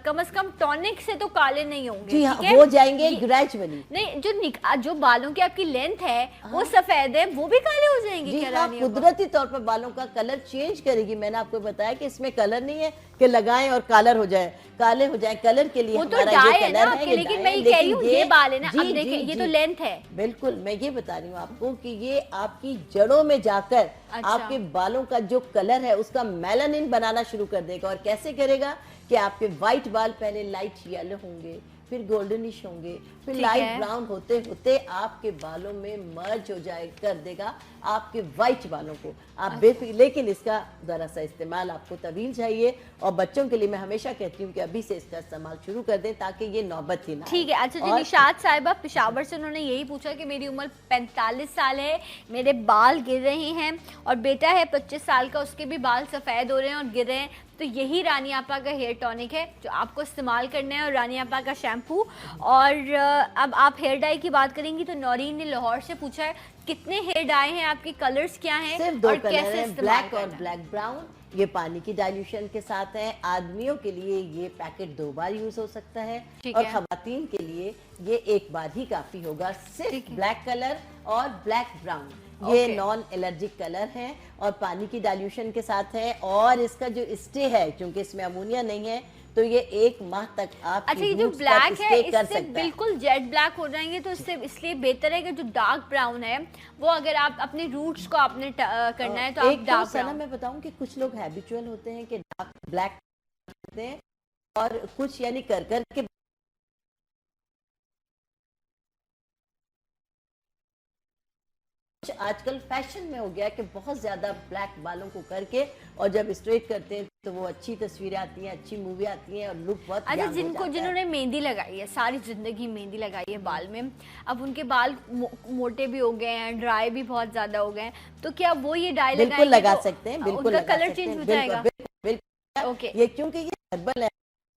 कम से कम टॉनिक से तो काले नहीं होंगे?
जी हाँ, हो जाएंगे ग्रेजुअली।
नहीं, जो बालों की आपकी लेंथ है वो सफेद है, वो भी काले हो जाएंगे?
जी हाँ, कुदरती तौर पर बालों का कलर चेंज करेगी। मैंने आपको बताया कि इसमें कलर नहीं है कि लगाएं और कालर हो जाए, काले हो जाए। कलर के लिए
वो तो डाई है ना, लेकिन मैं ये कह रही हूँ ये बाल है ना, अब देखिए ये तो लेंथ है।
बिल्कुल, मैं ये बता रही हूँ आपको कि ये आपकी जड़ों में जाकर आपके बालों का जो कलर है उसका मेलानिन बनाना शुरू कर देगा। और कैसे करेगा कि आपके व्हाइट बाल पहले लाइट येलो होंगे, फिर गोल्डनिश होंगे, फिर लाइट ब्राउन होते होते आपके बालों में मर्ज हो जाए कर देगा आपके व्हाइट बालों को। आप बेफिक्र, लेकिन इसका जरा सा इस्तेमाल आपको तवील चाहिए, और बच्चों के लिए मैं हमेशा कहती हूँ कि अभी से इसका इस्तेमाल शुरू कर दें ताकि ये नौबत ही ना।
ठीक है। अच्छा जी, निशात साहिबा पेशावर से, उन्होंने यही पूछा कि मेरी उम्र 45 साल है, मेरे बाल गिर रहे हैं, और बेटा है 25 साल का, उसके भी बाल सफ़ेद हो रहे हैं और गिर रहे हैं, तो यही रानी आपा का हेयर टॉनिक है जो आपको इस्तेमाल करना है, और रानी आपा का शैम्पू। और अब आप हेयर डाई की बात करेंगी तो नौरीन ने लाहौर से पूछा है कितने हेयर डाई हैं, आपके कलर्स क्या हैं?
सिर्फ 2 कलर हैं, ब्लैक और ब्लैक ब्राउन। ये पानी की डाइल्यूशन के साथ है। आदमियों के लिए ये पैकेट 2 बार यूज हो सकता है, और खवातीन के लिए ये 1 बार ही काफी होगा। सिर्फ ब्लैक कलर और ब्लैक ब्राउन, ये नॉन एलर्जिक कलर है और पानी की डाइल्यूशन के साथ है। और इसका जो स्टे है, क्योंकि इसमें अमोनिया नहीं है, तो ये 1 माह तक आप
अच्छा, ये जो ब्लैक है इससे बिल्कुल जेट ब्लैक हो जाएंगे, तो इससे इसलिए बेहतर है कि जो डार्क ब्राउन है वो अगर आप अपने रूट्स को आपने करना है तो आप डार्क ब्राउन।
मैं बताऊं कि कुछ लोग हैबिचुअल होते हैं कि डार्क ब्लैक करते हैं, और कुछ यानी कर के आजकल फैशन में हो गया कि बहुत ज्यादा ब्लैक बालों को करके और जब स्ट्रेट करते हैं तो वो अच्छी तस्वीरें आती हैं, अच्छी मूवी आती हैं और लुक बहुत।
अच्छा, जिन्होंने मेहंदी लगाई है, सारी जिंदगी मेहंदी लगाई है बाल में, अब उनके बाल मोटे भी हो गए हैं, ड्राई भी बहुत ज्यादा हो गए हैं, तो क्या वो ये डाई
बिल्कुल लगा सकते हैं? बिल्कुल
उनका कलर चेंज हो जाएगा? Okay.
یہ کیونکہ یہ ہربل ہے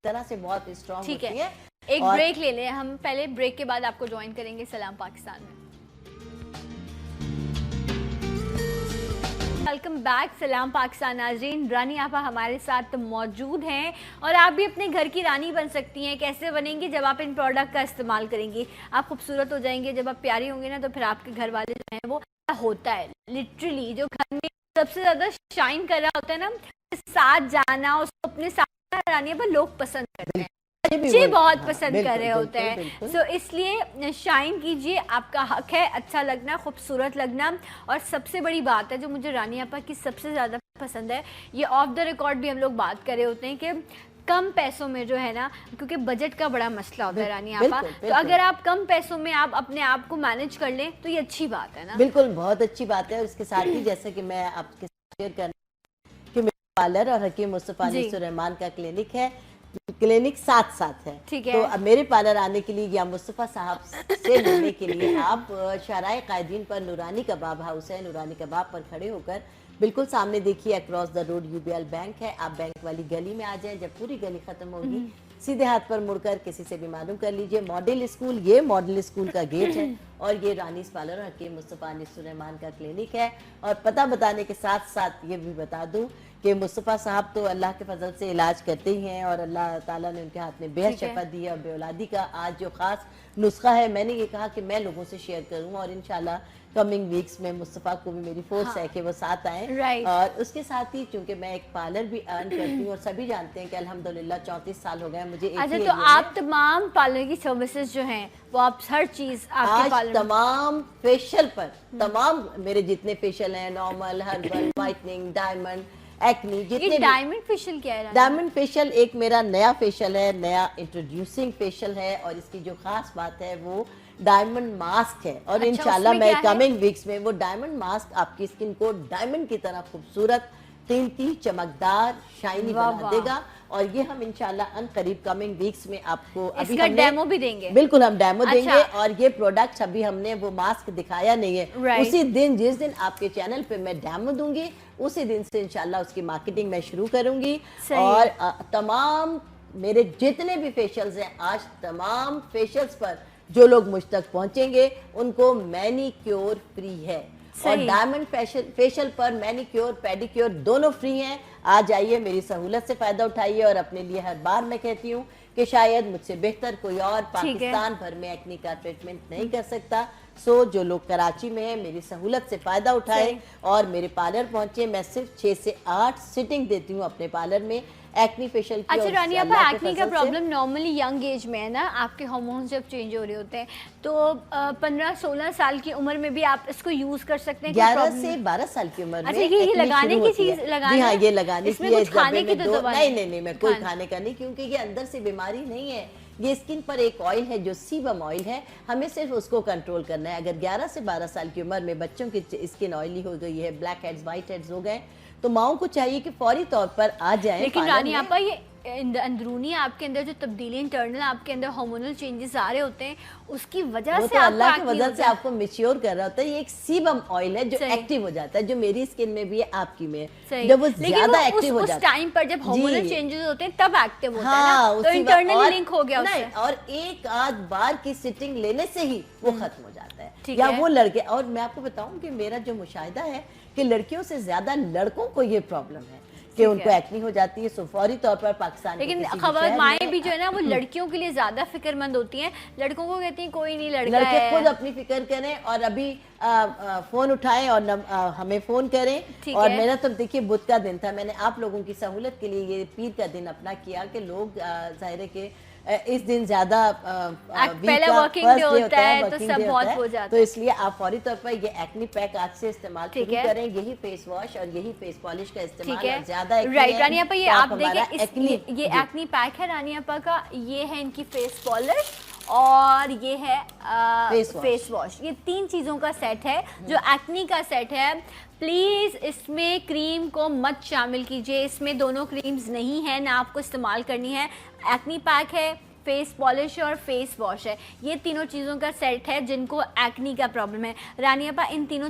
طرح سے بہت اسٹرانگ ہوتی ہے.
ایک بریک لے لیں ہم پہلے, بریک کے بعد آپ کو جوائن کریں گے سلام پاکستان میں. Welcome back. سلام پاکستان ناظرین, رانی آپا ہمارے ساتھ موجود ہیں اور آپ بھی اپنے گھر کی رانی بن سکتی ہیں. کیسے بنیں گی؟ جب آپ ان پروڈکٹ کا استعمال کریں گی آپ خوبصورت ہو جائیں گے. جب آپ پیاری ہوں گی نا تو پھر آپ کے گھر والے جو ہیں وہ ہوتا ہے لٹرلی جو گھر میں سب سے زیادہ شائن کر رہا ہوتا ہے نا, ساتھ جانا, اس کو اپنے ساتھ رانی آپا لوگ پسند کرتے ہیں, بچے بہت پسند کر رہے ہوتے ہیں. سو اس لیے شائن کیجئے, آپ کا حق ہے اچھا لگنا, خوبصورت لگنا. اور سب سے بڑی بات ہے جو مجھے رانی آپا کی سب سے زیادہ پسند ہے, یہ آف دا ریکارڈ بھی ہم لوگ بات کر رہے ہوتے ہیں کہ کم پیسوں میں جو ہے نا, کیونکہ بجٹ کا بڑا مسئلہ ہوتا ہے رانی آپا, تو اگر آپ کم پیسوں میں آپ اپنے آپ کو مینج کر لیں تو یہ اچھی بات ہے نا.
بالکل بہت اچھی بات ہے. اور اس کے ساتھ ہی جیسے کہ میں آپ کے ساتھ شیئر کرنا کہ میرا پارلر اور حکیم مصطفیٰ انیس الرحمان کا کلینک ہے, کلینک ساتھ ساتھ ہے. تو اب میرے پارلر آنے کے لیے یا مصطفیٰ صاحب سے ملنے کے لیے آپ شارع قائدین پر نورانی کباب ہاؤس ہے, نورانی کباب پر کھڑے ہو کر بالکل سامنے دیکھیے across the road UBL bank ہے. آپ بینک والی گلی میں آ جائیں, جب پوری گلی ختم ہوگی سیدھے ہاتھ پر مڑ کر کسی سے بھی معلوم کر لیجئے ماڈل اسکول, یہ ماڈل اسکول کا گیٹ ہے اور یہ رانیز پارلر اور حکیم مصطفیٰ انیس الرحمان کا کلینک ہے. اور پتہ بتانے کے ساتھ ساتھ یہ بھی بتا دوں کہ مصطفیٰ صاحب تو اللہ کے فضل سے علاج کرتے ہی ہیں اور اللہ تعالیٰ نے ان کے ہاتھ میں بے شفا دی ہے. اور بے اولادی کا آج جو خاص نسخہ ہے, میں نے یہ کہا کہ میں لوگوں سے شیئر کروں اور انشاءاللہ کمنگ ویکس میں مصطفیٰ کو بھی میری فورس ہے کہ وہ ساتھ آئیں. اور اس کے ساتھ ہی چونکہ میں ایک پارلر بھی ارن کرتی ہوں اور سبھی جانتے ہیں کہ الحمدللہ 34 سال ہو گئے مجھے.
اچھا, تو آپ تمام پارلر کی سروسز جو ہیں وہ آپ ہر چیز آپ کے پارلر
تمام فیشل پر, تمام میرے جتنے فیشل ہیں, normal, herbal, whitening, diamond, acne, جتنے.
ڈائمنڈ فیشل کیا ہے؟
ڈائمنڈ فیشل ایک میرا نیا فیشل ہے, نیا انٹروڈیوسنگ فیشل ہے. اور اس کی جو خاص بات ہے وہ ڈائمنڈ ماسک ہے. اور انشاءاللہ میں کمنگ ویکس میں وہ ڈائمنڈ ماسک آپ کی سکن کو ڈائمنڈ کی طرح خوبصورت, قیمتی, چمکدار, شائنی بنا دے گا. اور یہ ہم انشاءاللہ ان قریب کمنگ ویکس میں آپ کو
ابھی ہم ڈیمو بھی دیں گے.
بالکل ہم ڈیمو دیں گے. اور یہ پروڈکٹس ابھی ہم نے وہ ماسک دکھایا نہیں ہے, اسی دن جس دن آپ کے چینل پہ میں ڈیمو دوں گی اسی دن سے انشاءاللہ اس کی مارکیٹنگ میں شروع کروں گی. اور تمام میرے جتنے بھی فیشلز ہیں, آج تمام فیشلز پر جو لوگ مجھ تک پہنچیں گے ان کو مینی کیور فری ہے. اور ڈائمنڈ فیشل پر مینی کیور, پیڈی کیور دونوں فری ہیں. آ جائیے, میری سہولت سے فائدہ اٹھائیے. اور اپنے لیے ہر بار میں کہتی ہوں کہ شاید مجھ سے بہتر کوئی اور پاکستان بھر میں ایکنی کا ٹریٹمنٹ نہیں کر سکتا. سو جو لوگ کراچی میں ہیں میری سہولت سے فائدہ اٹھائیں اور میرے پارلر پہنچے. میں صرف 6 سے 8 سٹنگ دیتی ہوں اپنے پارلر میں ایکنی فیشل کی.
اچھا رانی آپا, ایکنی کا پرابلم نارملی ینگ ایج میں ہے نا, آپ کے ہارمونز جب چینج ہو رہے ہوتے ہیں تو 15-16 سال کی عمر میں بھی آپ اس کو یوز کر سکتے ہیں.
11 سے 12 سال کی عمر میں.
اچھا, یہ لگانے کی چیز
جی ہاں, یہ لگانے کی ہے.
کھانے کی تو
نہیں, میں کوئی کھانے کا نہیں, کیونکہ یہ اندر سے بیماری نہیں ہے. یہ اسکن پر ایک آئل ہے جو سیبم آئل ہے, ہمیں صرف اس کو کنٹرول کرنا ہے. اگر 11 سے 12 سال کی عمر میں بچوں کی اسکن آئلی ہو گئی ہے, بلیک ہیڈز, وائٹ ہیڈز ہو گئے, تو ماؤں کو چاہیے کہ فوری طور پر آ جائیں.
لیکن رانی آپا یہ اندرونی آپ کے اندر جو تبدیلی, انٹرنل آپ کے اندر ہارمونل چینجز آ رہے ہوتے ہیں, اس کی وجہ سے
اللہ کی وجہ سے آپ کو میچیور کر رہا ہوتا ہے. یہ ایک سیبم آئل ہے جو ایکٹیو ہو جاتا ہے, جو میری اسکن میں بھی ہے, آپ کی میں ہے, جب وہ زیادہ ایکٹیو ہو جاتا ہے.
اس ٹائم پر جب ہارمونل چینجز ہوتے ہیں تب ایکٹیو ہوتا ہے نا, تو انٹرنل لنک ہو گیا اس سے.
اور ایک آدھ بار کی سٹنگ لینے سے ہی وہ ختم ہو جاتا ہے. یا وہ لڑکے, اور میں آپ کو بتاؤں کہ میرا جو مشاہدہ ہے کہ لڑکیوں سے زیادہ لڑکوں کو یہ پرابلم ہے کہ ان کو ایکنی ہو جاتی ہے. سو فوری طور پر پاکستان,
لیکن خبر مائیں بھی جو ہے نا وہ لڑکیوں کے لیے زیادہ فکر مند ہوتی ہیں. لڑکوں کو کہتی ہیں کوئی نہیں,
لڑکے خود اپنی فکر کریں اور ابھی فون اٹھائیں اور ہمیں فون کریں. اور میرا تو دیکھیے بدھ کا دن تھا, میں نے آپ لوگوں کی سہولت کے لیے یہ پیر کا دن اپنا کیا کہ لوگ ظاہر ہے کہ اس دن زیادہ
پہلا ورکنگ ڈے ہوتا ہے تو سب بہت ہو جاتا ہے,
تو اس لیے آپ فوری طور پر یہ ایکنی پیک آج سے استعمال شروع کریں. یہی فیس واش اور یہی فیس پالش کا استعمال زیادہ
رائٹ. رانی آپا یہ آپ دیکھیں, یہ ایکنی پیک ہے رانی آپا کا, یہ ہے ان کی فیس پالش اور یہ ہے فیس واش. یہ 3 چیزوں کا سیٹ ہے جو ایکنی کا سیٹ ہے. پلیز اس میں کریم کو مت شامل کیجئے, اس میں دونوں کریمز نہیں ہیں, نہ آپ کو استعمال کرنی ہے. ایکنی پیک ہے, فیس پالش اور فیس واش ہے, یہ تینوں چیزوں کا سیٹ ہے جن کو ایکنی کا پرابلم ہے. رانی آپا ان تینوں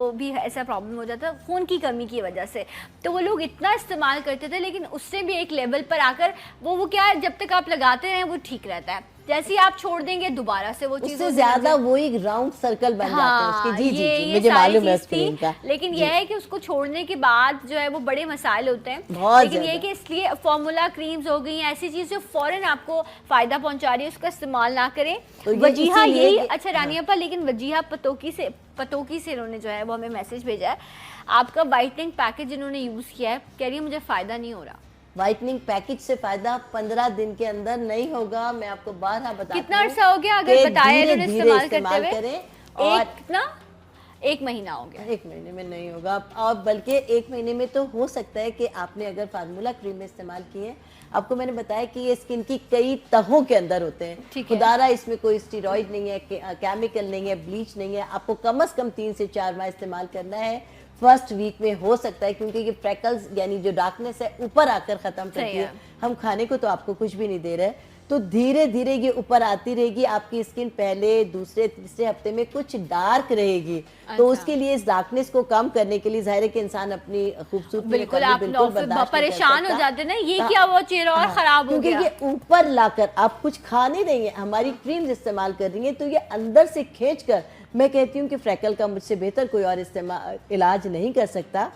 को भी ऐसा प्रॉब्लम हो जाता है खून की कमी की वजह से, तो वो लोग इतना इस्तेमाल करते थे, लेकिन उससे भी एक लेवल पर आकर वो क्या है, जब तक आप लगाते हैं वो ठीक रहता है, जैसे ही आप छोड़ देंगे दोबारा से वो चीज
उससे ज्यादा वो एक राउंड सर्कल बन जाते हैं उसके। जी
ये
मुझे मालूम है स्क्रीन का।
लेकिन यह है कि उसको छोड़ने के बाद जो है वो बड़े मसाइल होते हैं, लेकिन ये कि इसलिए फॉर्मूला क्रीम्स हो गई ऐसी चीज जो फौरन आपको फायदा पहुंचा रही है उसका इस्तेमाल ना करें।
तो
वजीहा यही अच्छा रानिया पर, लेकिन वजीहा पतोकी से इन्होंने जो है वो हमें मैसेज भेजा है, आपका वाइटनिंग पैकेज इन्होंने यूज किया है, कह रही है मुझे फायदा नहीं हो रहा।
व्हाइटनिंग पैकेज से फायदा 15 दिन के अंदर नहीं होगा, मैं आपको बारहा बताती हूं।
कितना अर्सा हो गया अगर बताया इन्होंने इस्तेमाल करते हुए?
और
कितना 1 महीना हो गया।
1 महीने में नहीं होगा, और बल्कि 1 महीने में तो हो सकता है कि आपने अगर फार्मूला क्रीम में इस्तेमाल की है, आपको मैंने बताया कि ये स्किन की कई तहों के अंदर होते हैं, खुदारा इसमें कोई स्टीरॉइड नहीं है, केमिकल नहीं है, ब्लीच नहीं है, आपको कम से कम 3 से 4 माह इस्तेमाल करना है। फर्स्ट वीक में हो सकता है, क्योंकि ये फ्रेकल्स यानी जो डार्कनेस है ऊपर आकर खत्म करती है, हम खाने को तो आपको कुछ भी नहीं दे रहे, तो धीरे धीरे ये ऊपर आती रहेगी, आपकी स्किन पहले दूसरे तीसरे हफ्ते में कुछ डार्क रहेगी। तो उसके लिए इस डार्कनेस को कम करने के लिए जाहिर है कि इंसान अपनी खूबसूरती
बिल्कुल परेशान हो जाते ना, ये क्या वो चेहरा और खराब हो गया,
क्योंकि ये ऊपर लाकर आप कुछ खा नहीं रही हैं, हमारी क्रीम इस्तेमाल कर रही हैं, तो ये अंदर से खींच कर, मैं कहती हूँ कि फ्रैकल का मुझसे बेहतर कोई और इलाज नहीं कर सकता।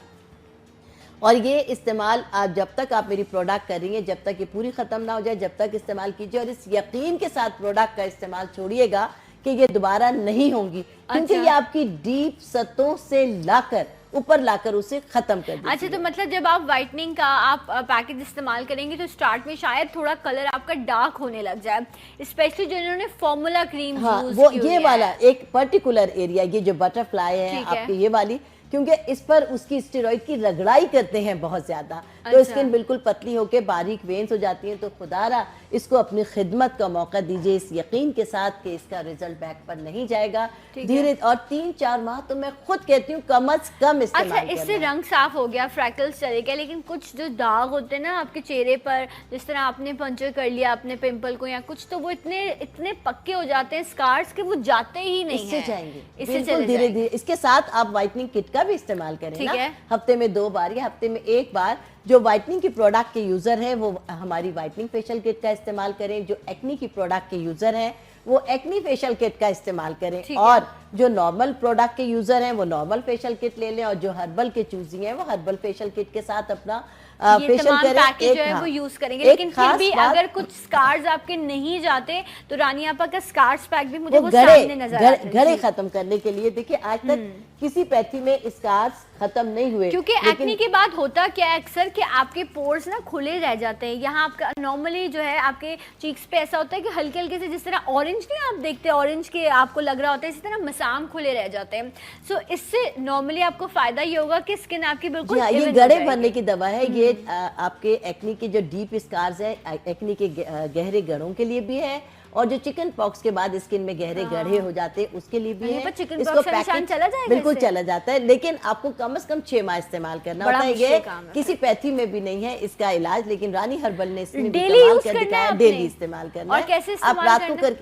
और ये इस्तेमाल आप जब तक आप मेरी प्रोडक्ट कर रही हैं, जब तक ये पूरी ख़त्म ना हो जाए, जब तक इस्तेमाल कीजिए, और इस यकीन के साथ प्रोडक्ट का इस्तेमाल छोड़िएगा कि ये दोबारा नहीं होंगी, क्योंकि ये आपकी डीप सतहों से लाकर ऊपर लाकर उसे खत्म कर देती।
अच्छा, तो मतलब जब आप व्हाइटनिंग का आप पैकेज इस्तेमाल करेंगे तो स्टार्ट में शायद थोड़ा कलर आपका डार्क होने लग जाए, स्पेशली जो इन्होंने फॉर्मूला क्रीम यूज
वो ये वाला एक पर्टिकुलर एरिया, ये जो बटरफ्लाई है आपकी ये वाली, क्योंकि इस पर उसकी स्टेरॉइड की रगड़ाई करते हैं बहुत ज्यादा, तो स्किन बिल्कुल पतली होकर बारीक वेन्स हो जाती हैं। तो खुदारा इसको अपनी खिदमत का मौका दीजिए, इस यकीन के साथ कि इसका रिजल्ट बैक पर नहीं जाएगा धीरे, और 3-4 माह तो मैं खुद कहती हूँ कम से कम इस्तेमाल
अच्छा, इससे रंग साफ हो गया, फ्रैकल्स चले गए, लेकिन कुछ जो दाग होते हैं ना आपके चेहरे पर, जिस तरह आपने पंचर कर लिया अपने पिंपल को या कुछ, तो वो इतने पक्के हो जाते हैं स्कार्स के, वो जाते ही नहीं
इससे जाएंगे,
इससे
धीरे धीरे। इसके साथ आप व्हाइटनिंग किट का भी इस्तेमाल करें ना, हफ्ते में 2 बार या हफ्ते में 1 बार। जो व्हाइटनिंग की प्रोडक्ट के यूजर हैं वो हमारी व्हाइटनिंग फेशियल किट का इस्तेमाल करें, जो एक्नी की प्रोडक्ट के यूजर हैं वो एक्नी फेशियल किट का इस्तेमाल करें, और जो नॉर्मल प्रोडक्ट के यूजर हैं वो नॉर्मल फेशियल किट ले लें, और जो हर्बल के चूजी हैं वो हर्बल फेशियल किट के साथ अपना फेशियल
पैकेज जो है वो यूज करेंगे। लेकिन फिर भी अगर कुछ स्कार्स आपके नहीं जाते तो रानी आपा का स्कार्स पैक भी मुझे वो सामने नजर आता है।
घड़े खत्म करने के लिए देखिए आज तक किसी पैथी में स्कार्स खत्म नहीं हुए,
क्योंकि एक्ने के बाद होता क्या है अक्सर कि आपके पोर्स ना खुले रह जाते हैं, यहाँ आपका नॉर्मली जो है आपके चीक्स पे ऐसा होता है कि हल्के हल्के से, जिस तरह ऑरेंज नहीं आप देखते ऑरेंज के आपको लग रहा होता है, इसी तरह मसाम खुले रह जाते हैं। सो इससे नॉर्मली आपको फायदा ये होगा कि स्किन आपकी बिल्कुल
ये गड़े भरने की दवा है, ये आपके एक्ने के जो डीप स्कार्स है, एक्ने के गहरे गड़ों के लिए भी है, और जो चिकन पॉक्स के बाद स्किन में गहरे गड्ढे हो जाते हैं उसके लिए भी है।
इसको पैकेज चला जाएगा,
बिल्कुल चला जाता है, लेकिन आपको कम से कम 6 माह इस्तेमाल करना होता है। ये किसी पैथी में भी नहीं है इसका इलाज, लेकिन रानी हर्बल ने इसमें भी कमाल कर दिखाया, डेली इस्तेमाल करना है। आप रात को कर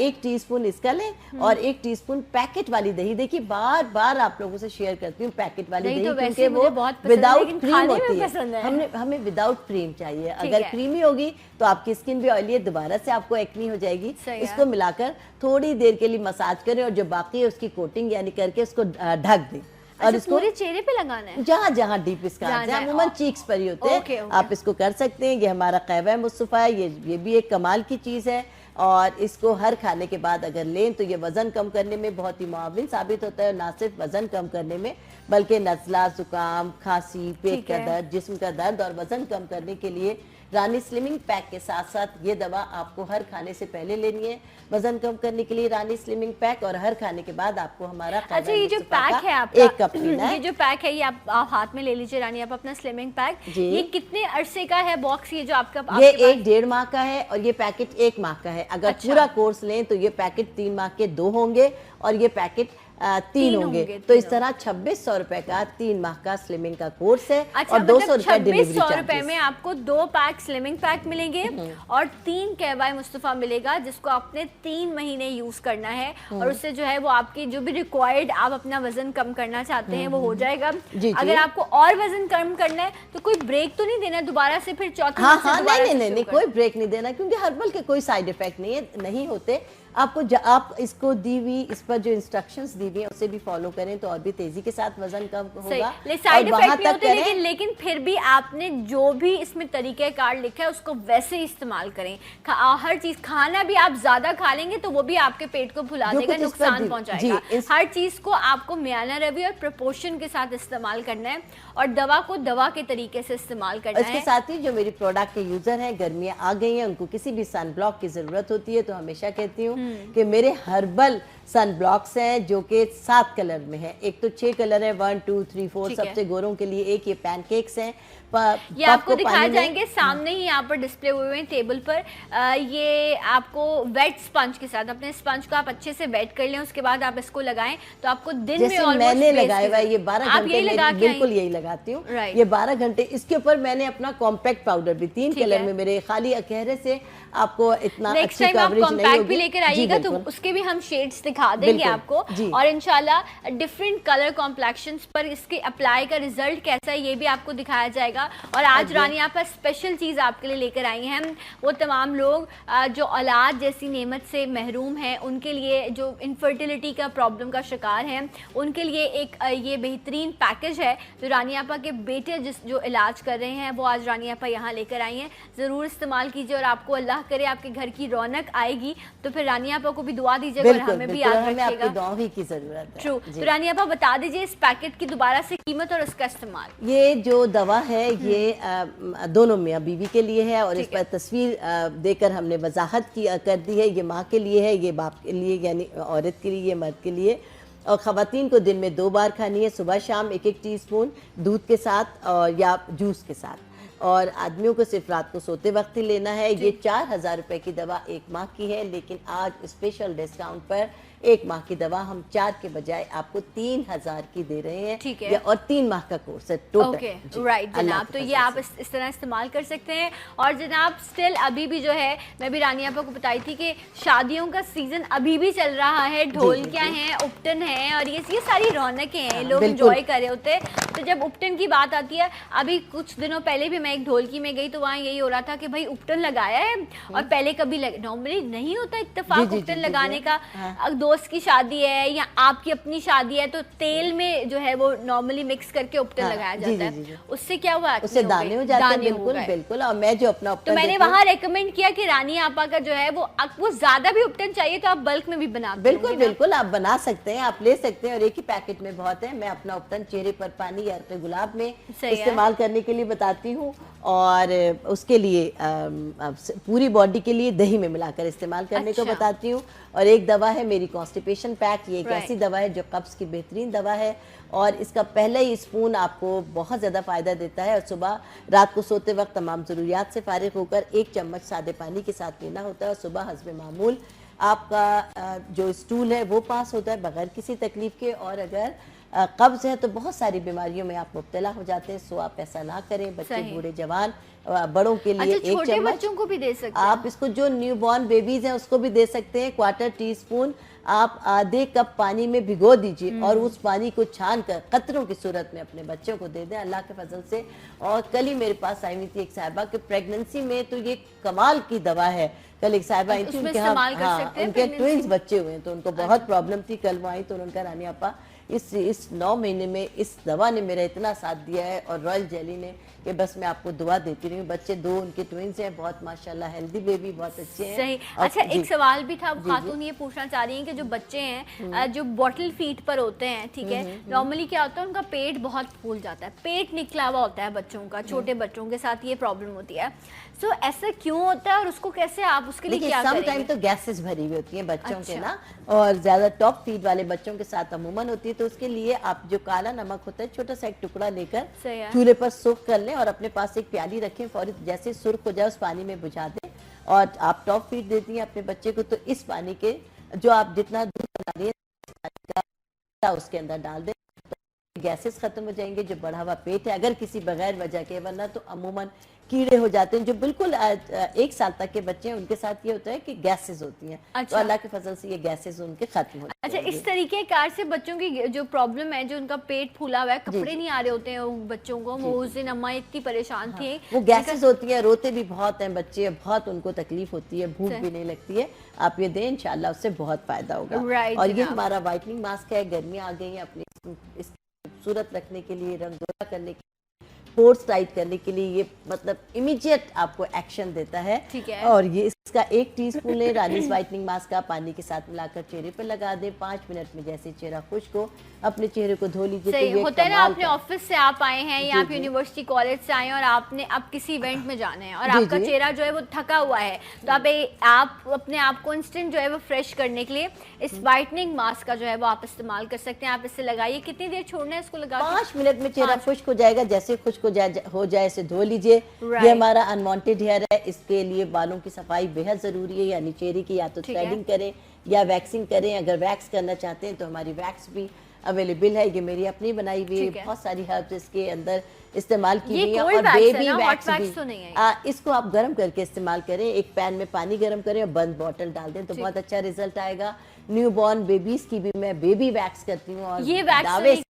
1 टीस्पून इसका लें और 1 टीस्पून पैकेट वाली दही, देखिए बार बार आप लोगों से शेयर करती हूँ पैकेट वाली दही, क्योंकि वो विदाउट क्रीम होती है, हमें विदाउट क्रीम चाहिए। अगर क्रीमी होगी तो आपकी स्किन भी ऑयली है, दोबारा से आपको एक्नी हो जाएगी। इसको मिलाकर थोड़ी देर के लिए मसाज करें, और जो बाकी है उसकी कोटिंग यानी करके उसको ढक दें, और इसको
पूरे चेहरे पे लगाना है,
जहाँ जहाँ डीप स्कार्स हैं, अमूमन चीक्स पर ही होते हैं, आप इसको कर सकते हैं। ये हमारा कहवा मुस्तफा है, ये भी एक कमाल की चीज़ है, और इसको हर खाने के बाद अगर लें तो ये वजन कम करने में बहुत ही मुआविन साबित होता है, ना सिर्फ वजन कम करने में बल्कि नज़ला, जुकाम, खांसी, पेट का दर्द, जिस्म का दर्द और वजन कम करने के लिए रानी स्लिमिंग पैक के साथ साथ ये दवा आपको हर खाने से पहले लेनी है, वजन कम करने के लिए रानी स्लिमिंग पैक, और हर खाने के बाद आपको हमारा
अच्छा ये जो पैक है आपका
1 कप लेना है।
ये जो पैक है ये आप हाथ में ले लीजिए रानी, आप अपना स्लिमिंग पैक, ये कितने अरसे का है बॉक्स, ये जो आपका
ये 1-1.5 माह का है, और ये पैकेट 1 माह का है। अगर पूरा कोर्स लें तो ये पैकेट 3 माह के 2 होंगे, और ये पैकेट तीन होंगे, तो इस तरह 2600 रुपए का 3 माह का स्लिमिंग का कोर्स है। और 200 रुपए डिलीवरी
2600 रुपए में आपको 2 पैक स्लिमिंग पैक मिलेंगे और 3 कहवाए मुस्तफा मिलेगा, जिसको आपने 3 महीने यूज करना है और उससे जो है वो आपकी जो भी रिक्वायर्ड आप अपना वजन कम करना चाहते हैं वो हो जाएगा। अगर आपको और वजन कम करना है तो कोई ब्रेक तो नहीं देना दोबारा से फिर चौथे?
हाँ, नहीं, कोई ब्रेक नहीं देना, क्योंकि हर्बल के कोई साइड इफेक्ट नहीं होते। आपको आप इसको दी हुई, इस पर जो इंस्ट्रक्शंस दी हुई हैं उसे भी फॉलो करें तो और भी तेजी के साथ वजन कम होगा।
साइड इफेक्ट नहीं होते, लेकिन फिर भी आपने जो भी इसमें तरीक़ेकार लिखा है उसको वैसे ही इस्तेमाल करें। हर चीज, खाना भी आप ज्यादा खा लेंगे तो वो भी आपके पेट को फुला देगा, नुकसान पहुंचाएगा। हर चीज को आपको मियाना रवि और प्रपोर्शन के साथ इस्तेमाल करना है और दवा को दवा के तरीके से इस्तेमाल करना है।
इसके साथ ही जो मेरी प्रोडक्ट के यूजर हैं, गर्मियां आ गई हैं, उनको किसी भी सन ब्लॉक की जरूरत होती है तो हमेशा कहती हूँ कि मेरे हर्बल सन ब्लॉक्स हैं जो कि 7 कलर में है। एक तो 6 कलर है, 1 2 3 4 सबसे गोरों के लिए एक ये पैनकेक्स हैं।
ये आपको दिखाए जाएंगे सामने ही, यहाँ पर डिस्प्ले हुए हैं टेबल पर। ये आपको वेट स्पंज के साथ, अपने स्पंज को आप अच्छे से वेट कर लें, उसके बाद आप इसको लगाएं तो आपको दिन में ऑलमोस्ट
मैंने लगाया हुआ ये 12 घंटे बिल्कुल यही लगाती हूँ। ये 12 घंटे, इसके ऊपर मैंने अपना कॉम्पैक्ट पाउडर भी 3 कलर में, मेरे खाली अकहरे से आपको इतना अच्छी कवरेज नहीं होगी।
भी लेकर आइएगा तो उसके भी हम शेड्स दिखा देंगे आपको, और इंशाल्लाह डिफरेंट कलर कॉम्प्लेक्शंस पर इसके अप्लाई का रिजल्ट कैसा है ये भी आपको दिखाया जाएगा। और आज रानी आप स्पेशल चीज आपके लिए लेकर आई हैं, वो तमाम लोग जो औलाद जैसी नेमत से महरूम हैं, उनके लिए, जो इनफर्टिलिटी का प्रॉब्लम का शिकार हैं, उनके लिए एक ये बेहतरीन पैकेज है जो रानी आपा के बेटे जो इलाज कर रहे हैं वो आज रानी आपा यहाँ लेकर आई हैं। ज़रूर इस्तेमाल कीजिए और आपको अल्लाह करे आपके घर की रौनक आएगी। तो फिर रानी आपा को भी दुआ दीजिएगा और हमें भी याद रखिएगा,
दुआ की जरूरत है।
ट्रू। तो रानी आपा बता दीजिए इस पैकेट की दोबारा से कीमत और उसका इस्तेमाल।
ये जो दवा है ये दोनों मियाँ बीवी के लिए है और इस पर तस्वीर देकर हमने वजाहत कर दी है। ये माँ के लिए है, ये बाप के लिए यानी औरत के लिए, ये मर्द के लिए। और ख़वातीन को दिन में 2 बार खानी है, सुबह शाम 1-1 टीस्पून दूध के साथ और या जूस के साथ। और आदमियों को सिर्फ रात को सोते वक्त ही लेना है। ये 4000 रुपए की दवा 1 माह की है, लेकिन आज स्पेशल डिस्काउंट पर 1 माह की दवा हम 4 के बजाय आपको 3000 की दे रहे हैं।
ठीक है।
और 3 माह का कोर्स है टोटल।
ओके, राइट जनाब। तो ये आप इस तरह इस्तेमाल कर सकते हैं। और जनाब स्टिल अभी भी जो है, मैं भी रानी आपा को बताई थी कि शादियों का सीजन अभी भी चल रहा है, ढोलकियां हैं, उपटन है और ये सारी रौनकें हैं, लोग एंजॉय कर रहे होते हैं। तो जब उपटन की बात आती है, अभी कुछ दिनों पहले भी मैं एक ढोलकी में गई तो वहाँ यही हो रहा था कि भाई उपटन लगाया है, और पहले कभी नॉर्मली नहीं होता इत्तेफाक उपटन लगाने का। दोस्त की शादी है या आपकी अपनी शादी है तो तेल में जो है वो नॉर्मली मिक्स करके उपटन लगाया जाता है। उससे क्या हुआ,
उससे दाने हो जाते हैं। बिल्कुल बिल्कुल। और मैं जो अपना
तो मैंने वहाँ रेकमेंड किया कि रानी आपा का जो है वो ज्यादा भी उपटन चाहिए तो आप बल्क में भी बना,
बिल्कुल बिल्कुल आप बना सकते हैं, आप ले सकते हैं। और एक ही पैकेट में बहुत है। मैं अपना उपटन चेहरे पर पानी या गुलाब में इस्तेमाल करने के लिए बताती हूँ, और उसके लिए पूरी बॉडी के लिए दही में मिलाकर इस्तेमाल करने को बताती हूँ। और एक दवा है मेरी कॉन्स्टिपेशन पैक, ये एक ऐसी दवा है जो कब्ज की बेहतरीन दवा है, और इसका पहला ही स्पून आपको बहुत ज़्यादा फ़ायदा देता है। और सुबह रात को सोते वक्त तमाम ज़रूरियात से फारिग होकर 1 चम्मच सादे पानी के साथ पीना होता है। और सुबह हस्बे मामूल आपका जो स्टूल है वो पास होता है बगैर किसी तकलीफ के। और अगर कब्ज़ है तो बहुत सारी बीमारियों में आप मुब्तला हो जाते हैं, सो आप ऐसा ना करें। बच्चे, बूढ़े, जवान, बड़ों के लिए 1 चम्मच,
बच्चों को भी दे सकते हैं
आप इसको। जो न्यू बॉर्न बेबीज हैं उसको भी दे सकते हैं। 1/4 टीस्पून आप आधे कप पानी में भिगो दीजिए और उस पानी को छान कर कतरों की सूरत में अपने बच्चों को दे दें अल्लाह के फजल से। और कल ही मेरे पास आई हुई थी एक साहिबा के प्रेगनेंसी में, तो ये कमाल की दवा है। कल एक साहिबा आई थी, उनके ट्विंस बच्चे हुए हैं तो उनको बहुत प्रॉब्लम थी। कल वो आई तो उनका रानी आपा इस 9 महीने में इस दवा ने मेरा इतना साथ दिया है, और रॉयल जेली ने, कि बस मैं आपको दुआ देती रही हूँ। बच्चे 2 उनके ट्विंस हैं, बहुत माशाल्लाह हेल्दी बेबी, बहुत अच्छे हैं।
सही। अच्छा, एक सवाल भी था, खातून ये पूछना चाह रही हैं कि जो बच्चे हैं जो बॉटल फीड पर होते हैं, ठीक है, नॉर्मली क्या होता है उनका पेट बहुत फूल जाता है, पेट निकला हुआ होता है बच्चों का, छोटे बच्चों के साथ ये प्रॉब्लम होती है। सो ऐसा क्यों होता है और उसको कैसे आप उसके लिए क्या करेंगे?
समटाइम तो गैसेस भरी हुई होती हैं बच्चों के ना, और ज्यादा टॉप फीड वाले बच्चों के साथ अमूमन होती है। तो उसके लिए आप जो काला नमक होता है छोटा सा एक टुकड़ा लेकर चूल्हे पर सुर्ख कर लें और अपने पास एक प्याली रखें। फौरी जैसे सुर्ख हो जाए उस पानी में बुझा दें। और आप टॉप फीड देती हैं अपने बच्चे को, तो इस पानी के जो आप जितना दूध बना रही है उसके अंदर डाल दें, गैसेस खत्म हो जाएंगे। जो बढ़ा हुआ पेट है अगर किसी बगैर वजह के, वरना तो अमूमन कीड़े हो जाते हैं जो बिल्कुल 1 साल तक के बच्चे हैं, उनके साथ ये होता है कि गैसेस होती हैं। तो अल्लाह के फजल से ये गैसेस उनके खत्म हो
अच्छा, इस तरीके कार से बच्चों की जो प्रॉब्लम है, जो उनका पेट फूला हुआ है, कपड़े नहीं आ रहे होते हैं बच्चों को, वो उस दिन अम्मा इतनी परेशान थी।
वो गैसेस होती है, रोते भी बहुत हैं बच्चे, बहुत उनको तकलीफ होती है, भूख भी नहीं लगती है। आप ये दें, इंशाल्लाह उससे बहुत फायदा होगा। और ये हमारा व्हाइटनिंग मास्क है, गर्मियाँ आ गई हैं, अपनी खूबसूरत रखने के लिए, रंगोला करने के लिए, पोर्स टाइट करने के लिए, ये मतलब इमीडिएट आपको एक्शन देता है।
ठीक है।
और ये इसका 1 टीस्पून ले, रानीज व्हाइटनिंग मास्क का पानी के साथ मिलाकर चेहरे पर लगा दें। 5 मिनट में जैसे चेहरा खुश्क हो, अपने चेहरे को धो लीजिए।
सही होता है ना, अपने ऑफिस से आप आए हैं या आप यूनिवर्सिटी कॉलेज से आए हैं और आपने अब किसी इवेंट में जाना है और आपका चेहरा जो है वो थका हुआ है, तो आप अपने आप को इंस्टेंट जो है वो फ्रेश करने के लिए इस व्हाइटनिंग मास्क का जो है वो आप इस्तेमाल कर सकते हैं। आप इससे लगाइए। कितनी देर छोड़ना है इसको लगा?
5 मिनट में चेहरा खुश्क हो जाएगा। जैसे खुश्क हो जाए इसे धो लीजिए। ये हमारा अनवांटेड हेयर है, इसके लिए बालों की सफाई बेहद जरूरी है। यानी चेहरे की या तो थ्रेडिंग करें या वैक्सिंग करें। अगर वैक्स करना चाहते हैं तो हमारी वैक्स भी अवेलेबल है। ये मेरी अपनी बनाई हुई बहुत सारी हर्ब्स इसके अंदर इस्तेमाल की हुई है। और बेबी वैक्स भी, इसको आप गर्म करके इस्तेमाल करें। एक पैन में पानी गर्म करें और बंद बॉटल डाल दें तो बहुत अच्छा रिजल्ट आएगा। न्यू बॉर्न बेबीज की भी मैं बेबी वैक्स करती हूँ और
ये वैक्स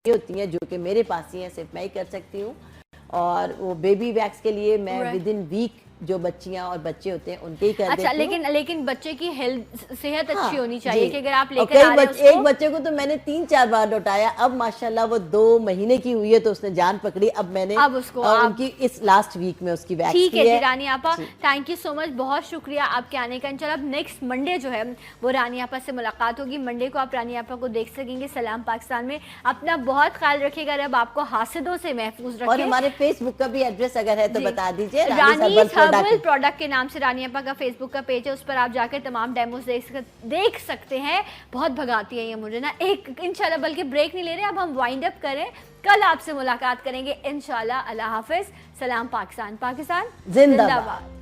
होती हैं जो कि मेरे पास ही है, सिर्फ मैं ही कर सकती हूँ। और वो बेबी वैक्स के लिए मैं विद इन वीक जो बच्चियां और बच्चे होते हैं उनके ही कर देती हूं।
लेकिन बच्चे की सेहत अच्छी होनी चाहिए कि अगर आप लेकर आ रहे हैं
एक बच्चे को तो मैंने 3-4 बार लौटाया। अब माशाल्लाह वो 2 महीने की हुई है तो उसने जान पकड़ी। अब मैंने
उसको
उनकी इस लास्ट वीक में उसकी वैक्स
ठीक है जी। रानी आपा, थैंक यू सो मच, बहुत शुक्रिया आपके आने का। इंशाल्लाह अब नेक्स्ट मंडे जो है वो रानी आपा से मुलाकात होगी। मंडे को आप रानी आपा को देख सकेंगे सलाम पाकिस्तान में। अपना बहुत ख्याल रखिएगा, रब आपको हासिदों से महफूज रखे।
और हमारे फेसबुक का भी एड्रेस अगर है तो बता दीजिए।
रानी हर्बल प्रोडक्ट के नाम से रानी आपा का फेसबुक का पेज है, उस पर आप जाकर तमाम डेमोस देख सकते हैं। बहुत भगाती है ये मुझे ना, एक इंशाल्लाह, बल्कि ब्रेक नहीं ले रहे, अब हम वाइंड अप करें। कल आपसे मुलाकात करेंगे इंशाल्लाह। अल्लाह हाफिज। सलाम पाकिस्तान, पाकिस्तान जिंदाबाद।